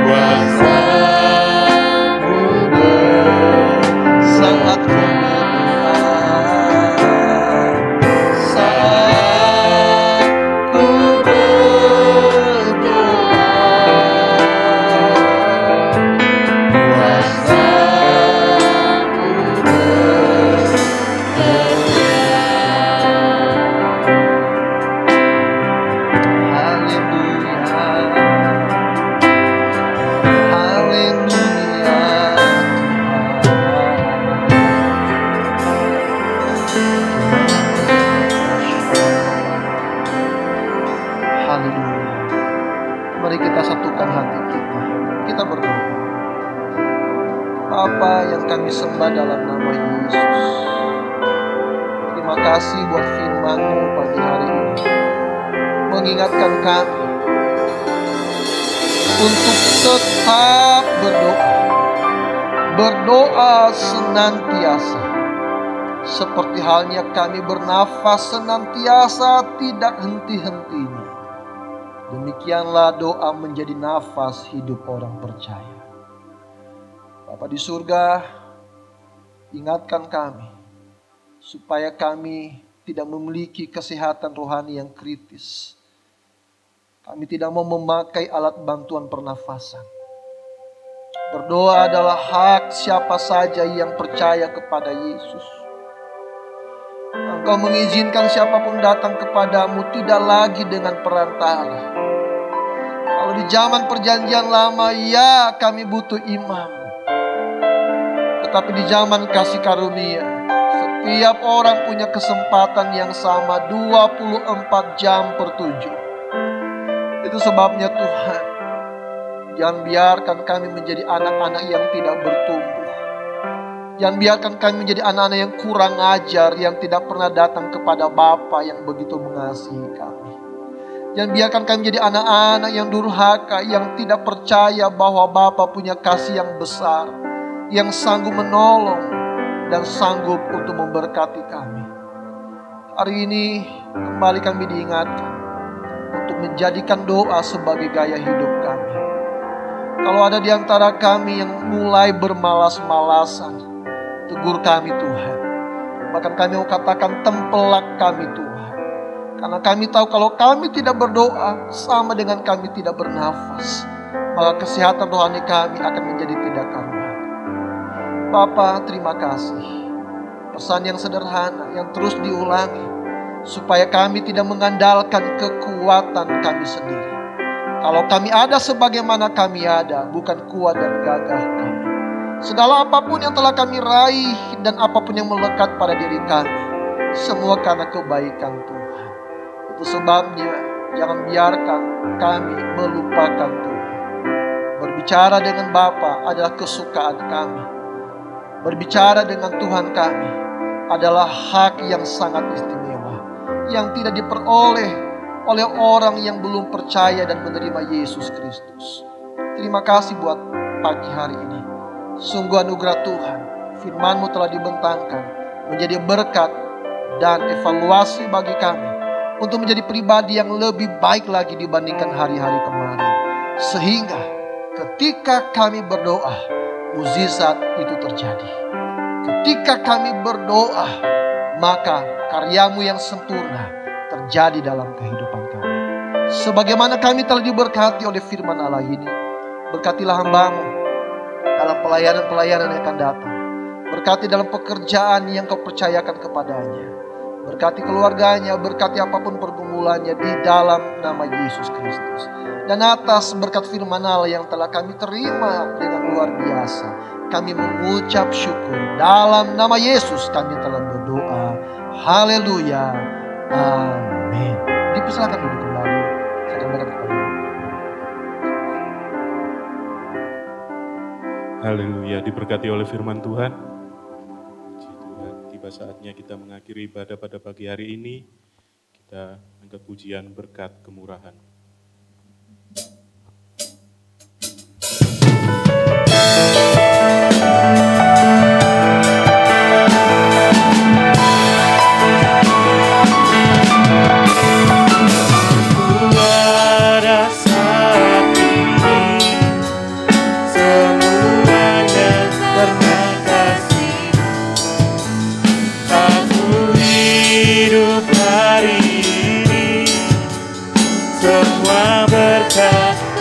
kuasa-Mu saat ku berdoa, saat ku berdoa, mari kita satukan hati kita. Kita berdoa. Bapa yang kami sembah dalam nama Yesus, terima kasih buat firman-Mu pagi hari ini, mengingatkan kami untuk tetap berdoa. Berdoa senantiasa, seperti halnya kami bernafas senantiasa tidak henti-hentinya. Demikianlah doa menjadi nafas hidup orang percaya. Bapa di surga, ingatkan kami supaya kami tidak memiliki kesehatan rohani yang kritis. Kami tidak mau memakai alat bantuan pernafasan. Berdoa adalah hak siapa saja yang percaya kepada Yesus. Engkau mengizinkan siapapun datang kepadamu tidak lagi dengan perantara. Kalau di zaman perjanjian lama, ya kami butuh imam. Tetapi di zaman kasih karunia, setiap orang punya kesempatan yang sama 24 jam per 7. Itu sebabnya Tuhan, jangan biarkan kami menjadi anak-anak yang tidak bertumbuh. Jangan biarkan kami menjadi anak-anak yang kurang ajar, yang tidak pernah datang kepada Bapa yang begitu mengasihi kami. Jangan biarkan kami menjadi anak-anak yang durhaka, yang tidak percaya bahwa Bapa punya kasih yang besar, yang sanggup menolong dan sanggup untuk memberkati kami. Hari ini kembali kami diingatkan untuk menjadikan doa sebagai gaya hidup kami. Kalau ada di antara kami yang mulai bermalas-malasan, tegur kami Tuhan. Bahkan kami mau katakan tempelak kami Tuhan. Karena kami tahu kalau kami tidak berdoa sama dengan kami tidak bernafas, maka kesehatan rohani kami akan menjadi tidak karuan. Bapa, terima kasih. Pesan yang sederhana yang terus diulangi supaya kami tidak mengandalkan kekuatan kami sendiri. Kalau kami ada sebagaimana kami ada, bukan kuat dan gagah kami. Segala apapun yang telah kami raih dan apapun yang melekat pada diri kami, semua karena kebaikan Tuhan. Itu sebabnya jangan biarkan kami melupakan Tuhan. Berbicara dengan Bapa adalah kesukaan kami. Berbicara dengan Tuhan kami adalah hak yang sangat istimewa, yang tidak diperoleh oleh orang yang belum percaya dan menerima Yesus Kristus. Terima kasih buat pagi hari ini. Sungguh anugerah Tuhan, firman-Mu telah dibentangkan menjadi berkat dan evaluasi bagi kami untuk menjadi pribadi yang lebih baik lagi dibandingkan hari-hari kemarin. Sehingga ketika kami berdoa, mukjizat itu terjadi. Ketika kami berdoa, maka karyamu yang sempurna terjadi dalam kehidupan kami. Sebagaimana kami telah diberkati oleh firman Allah ini, berkatilah hambamu dalam pelayanan-pelayanan yang akan datang. Berkati dalam pekerjaan yang kau percayakan kepadanya. Berkati keluarganya, berkati apapun pergumulannya di dalam nama Yesus Kristus. Dan atas berkat firman Allah yang telah kami terima dengan luar biasa, kami mengucap syukur. Dalam nama Yesus kami telah berdoa. Haleluya. Amin. Dipersilakan duduk kembali. Saya akan berkat kepada Anda. Haleluya, diberkati oleh firman Tuhan. Puji Tuhan, tiba saatnya kita mengakhiri ibadah pada pagi hari ini. Kita angkat pujian berkat kemurahan.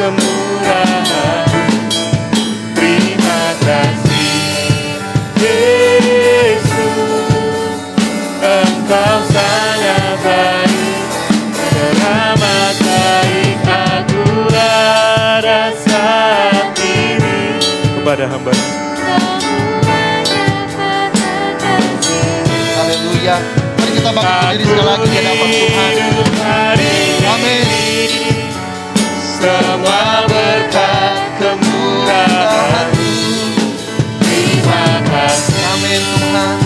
Kemurahan, terima kasih Yesus, Engkau sangat baik, teramat baik. Aku rasa diri kepada hamba. Haleluya. Mari kita bangkit berdiri sekali lagi di hadapan Tuhan. Amin. Semua berkat kemurahan, terima kasih. Amin Tuhan.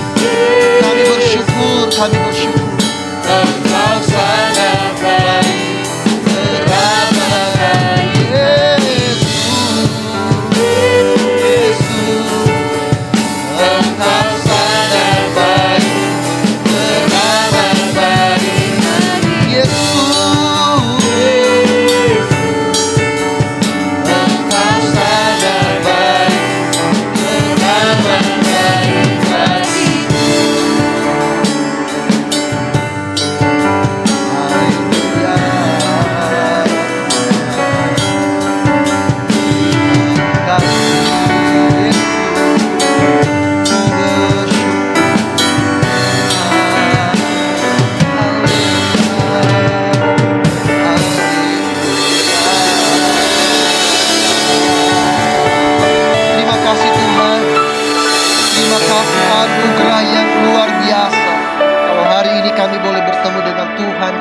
Kami bersyukur, kami bersyukur. Engkau sangat baik, teramat baik. Yesus, Engkau sangat baik, teramat baik. Yesus.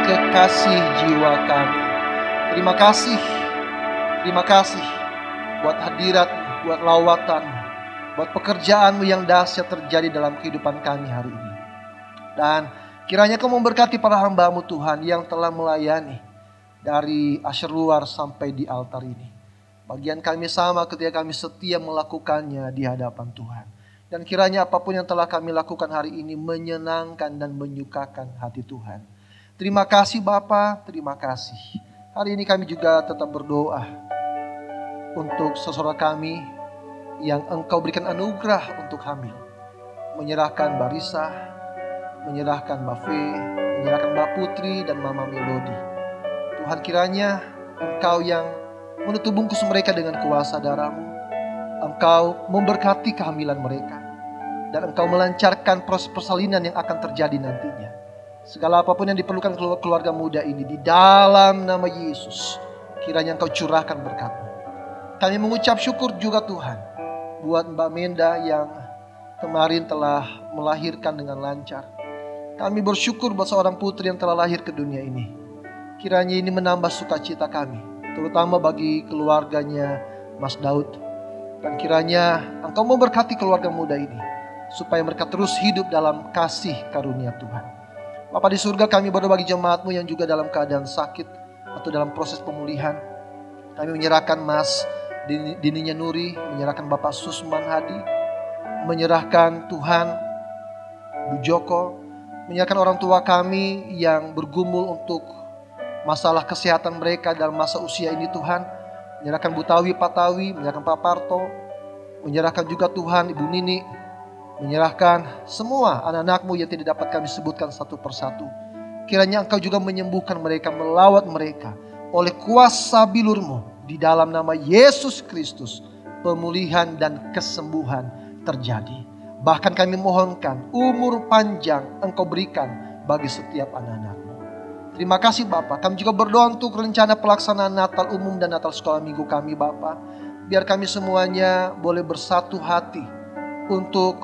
Kekasih jiwa kami. Terima kasih buat hadirat, buat lawatan, buat pekerjaanmu yang dahsyat terjadi dalam kehidupan kami hari ini. Dan kiranya Kau memberkati para hamba-Mu Tuhan yang telah melayani dari asyir luar sampai di altar ini. Bagian kami sama ketika kami setia melakukannya di hadapan Tuhan. Dan kiranya apapun yang telah kami lakukan hari ini menyenangkan dan menyukakan hati Tuhan. Terima kasih Bapa, terima kasih. Hari ini kami juga tetap berdoa untuk seseorang kami yang Engkau berikan anugerah untuk hamil. Menyerahkan Mbak Risa, menyerahkan Mbak Fe, menyerahkan Mbak Putri dan Mama Melody. Tuhan kiranya Engkau yang menutup bungkus mereka dengan kuasa darah-Mu. Engkau memberkati kehamilan mereka. Dan Engkau melancarkan proses persalinan yang akan terjadi nantinya. Segala apapun yang diperlukan keluarga muda ini di dalam nama Yesus, kiranya Engkau curahkan berkat-Mu. Kami mengucap syukur juga Tuhan buat Mbak Menda yang kemarin telah melahirkan dengan lancar. Kami bersyukur buat seorang putri yang telah lahir ke dunia ini. Kiranya ini menambah sukacita kami, terutama bagi keluarganya Mas Daud. Dan kiranya Engkau memberkati keluarga muda ini supaya mereka terus hidup dalam kasih karunia Tuhan. Bapa di surga, kami berdoa bagi jemaat-Mu yang juga dalam keadaan sakit atau dalam proses pemulihan. Kami menyerahkan Mas Dininya Nuri, menyerahkan Bapak Susman Hadi, menyerahkan Tuhan Bu Joko, Menyerahkan orang tua kami yang bergumul untuk masalah kesehatan mereka dalam masa usia ini Tuhan. Menyerahkan Bu Tawi, Pak Tawi, menyerahkan Pak Parto, menyerahkan juga Tuhan Ibu Nini, menyerahkan semua anak-anak-Mu yang tidak dapat kami sebutkan satu persatu. Kiranya Engkau juga menyembuhkan mereka, melawat mereka oleh kuasa bilur-Mu. Di dalam nama Yesus Kristus, pemulihan dan kesembuhan terjadi. Bahkan kami mohonkan umur panjang Engkau berikan bagi setiap anak-anak-Mu. Terima kasih Bapa. Kami juga berdoa untuk rencana pelaksanaan Natal umum dan Natal sekolah minggu kami Bapa. Biar kami semuanya boleh bersatu hati untuk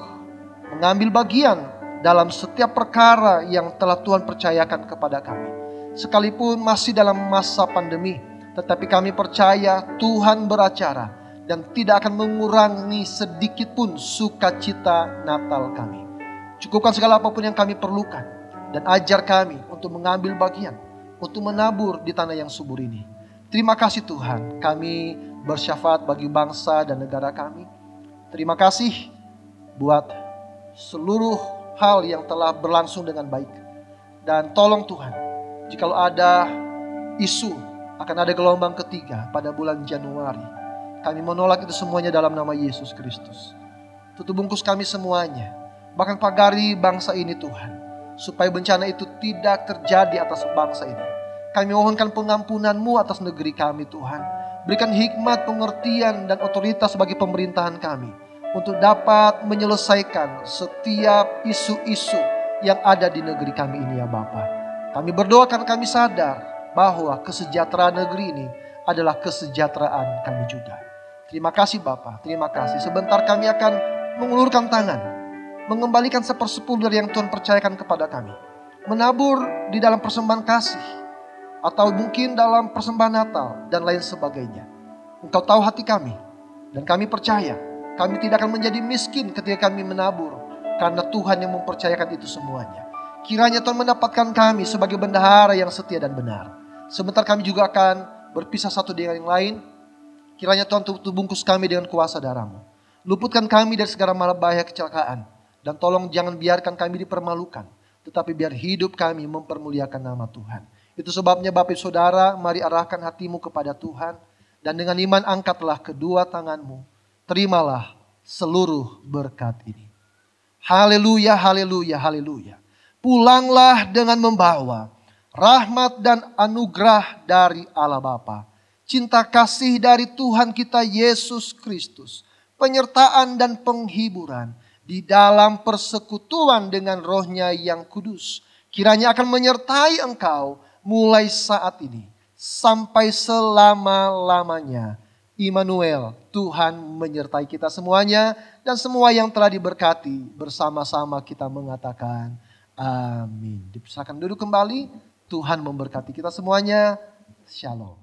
mengambil bagian dalam setiap perkara yang telah Tuhan percayakan kepada kami. Sekalipun masih dalam masa pandemi, tetapi kami percaya Tuhan beracara dan tidak akan mengurangi sedikit pun sukacita Natal kami. Cukupkan segala apapun yang kami perlukan dan ajar kami untuk mengambil bagian, untuk menabur di tanah yang subur ini. Terima kasih Tuhan, kami bersyafaat bagi bangsa dan negara kami. Terima kasih buat seluruh hal yang telah berlangsung dengan baik. Dan tolong Tuhan, jikalau ada isu akan ada gelombang ketiga pada bulan Januari, kami menolak itu semuanya dalam nama Yesus Kristus. Tutup bungkus kami semuanya, bahkan pagari bangsa ini Tuhan, supaya bencana itu tidak terjadi atas bangsa ini. Kami mohonkan pengampunan-Mu atas negeri kami Tuhan. Berikan hikmat, pengertian, dan otoritas bagi pemerintahan kami untuk dapat menyelesaikan setiap isu-isu yang ada di negeri kami ini ya Bapa. Kami berdoa karena kami sadar bahwa kesejahteraan negeri ini adalah kesejahteraan kami juga. Terima kasih Bapa, terima kasih. Sebentar kami akan mengulurkan tangan, mengembalikan 1/10 dari yang Tuhan percayakan kepada kami. Menabur di dalam persembahan kasih, atau mungkin dalam persembahan Natal dan lain sebagainya. Engkau tahu hati kami, dan kami percaya kami tidak akan menjadi miskin ketika kami menabur, karena Tuhan yang mempercayakan itu semuanya. Kiranya Tuhan mendapatkan kami sebagai bendahara yang setia dan benar. Sebentar kami juga akan berpisah satu dengan yang lain. Kiranya Tuhan tutup bungkus kami dengan kuasa darah-Mu. Luputkan kami dari segala bahaya kecelakaan. Dan tolong jangan biarkan kami dipermalukan, tetapi biar hidup kami mempermuliakan nama Tuhan. Itu sebabnya Bapak Ibu Saudara, mari arahkan hatimu kepada Tuhan. Dan dengan iman angkatlah kedua tanganmu. Terimalah seluruh berkat ini. Haleluya, haleluya, haleluya. Pulanglah dengan membawa rahmat dan anugerah dari Allah Bapa, cinta kasih dari Tuhan kita Yesus Kristus, penyertaan dan penghiburan di dalam persekutuan dengan Roh-Nya yang kudus, kiranya akan menyertai engkau mulai saat ini sampai selama-lamanya. Immanuel, Tuhan menyertai kita semuanya, dan semua yang telah diberkati bersama-sama kita mengatakan amin. Dipersilakan duduk kembali. Tuhan memberkati kita semuanya. Shalom.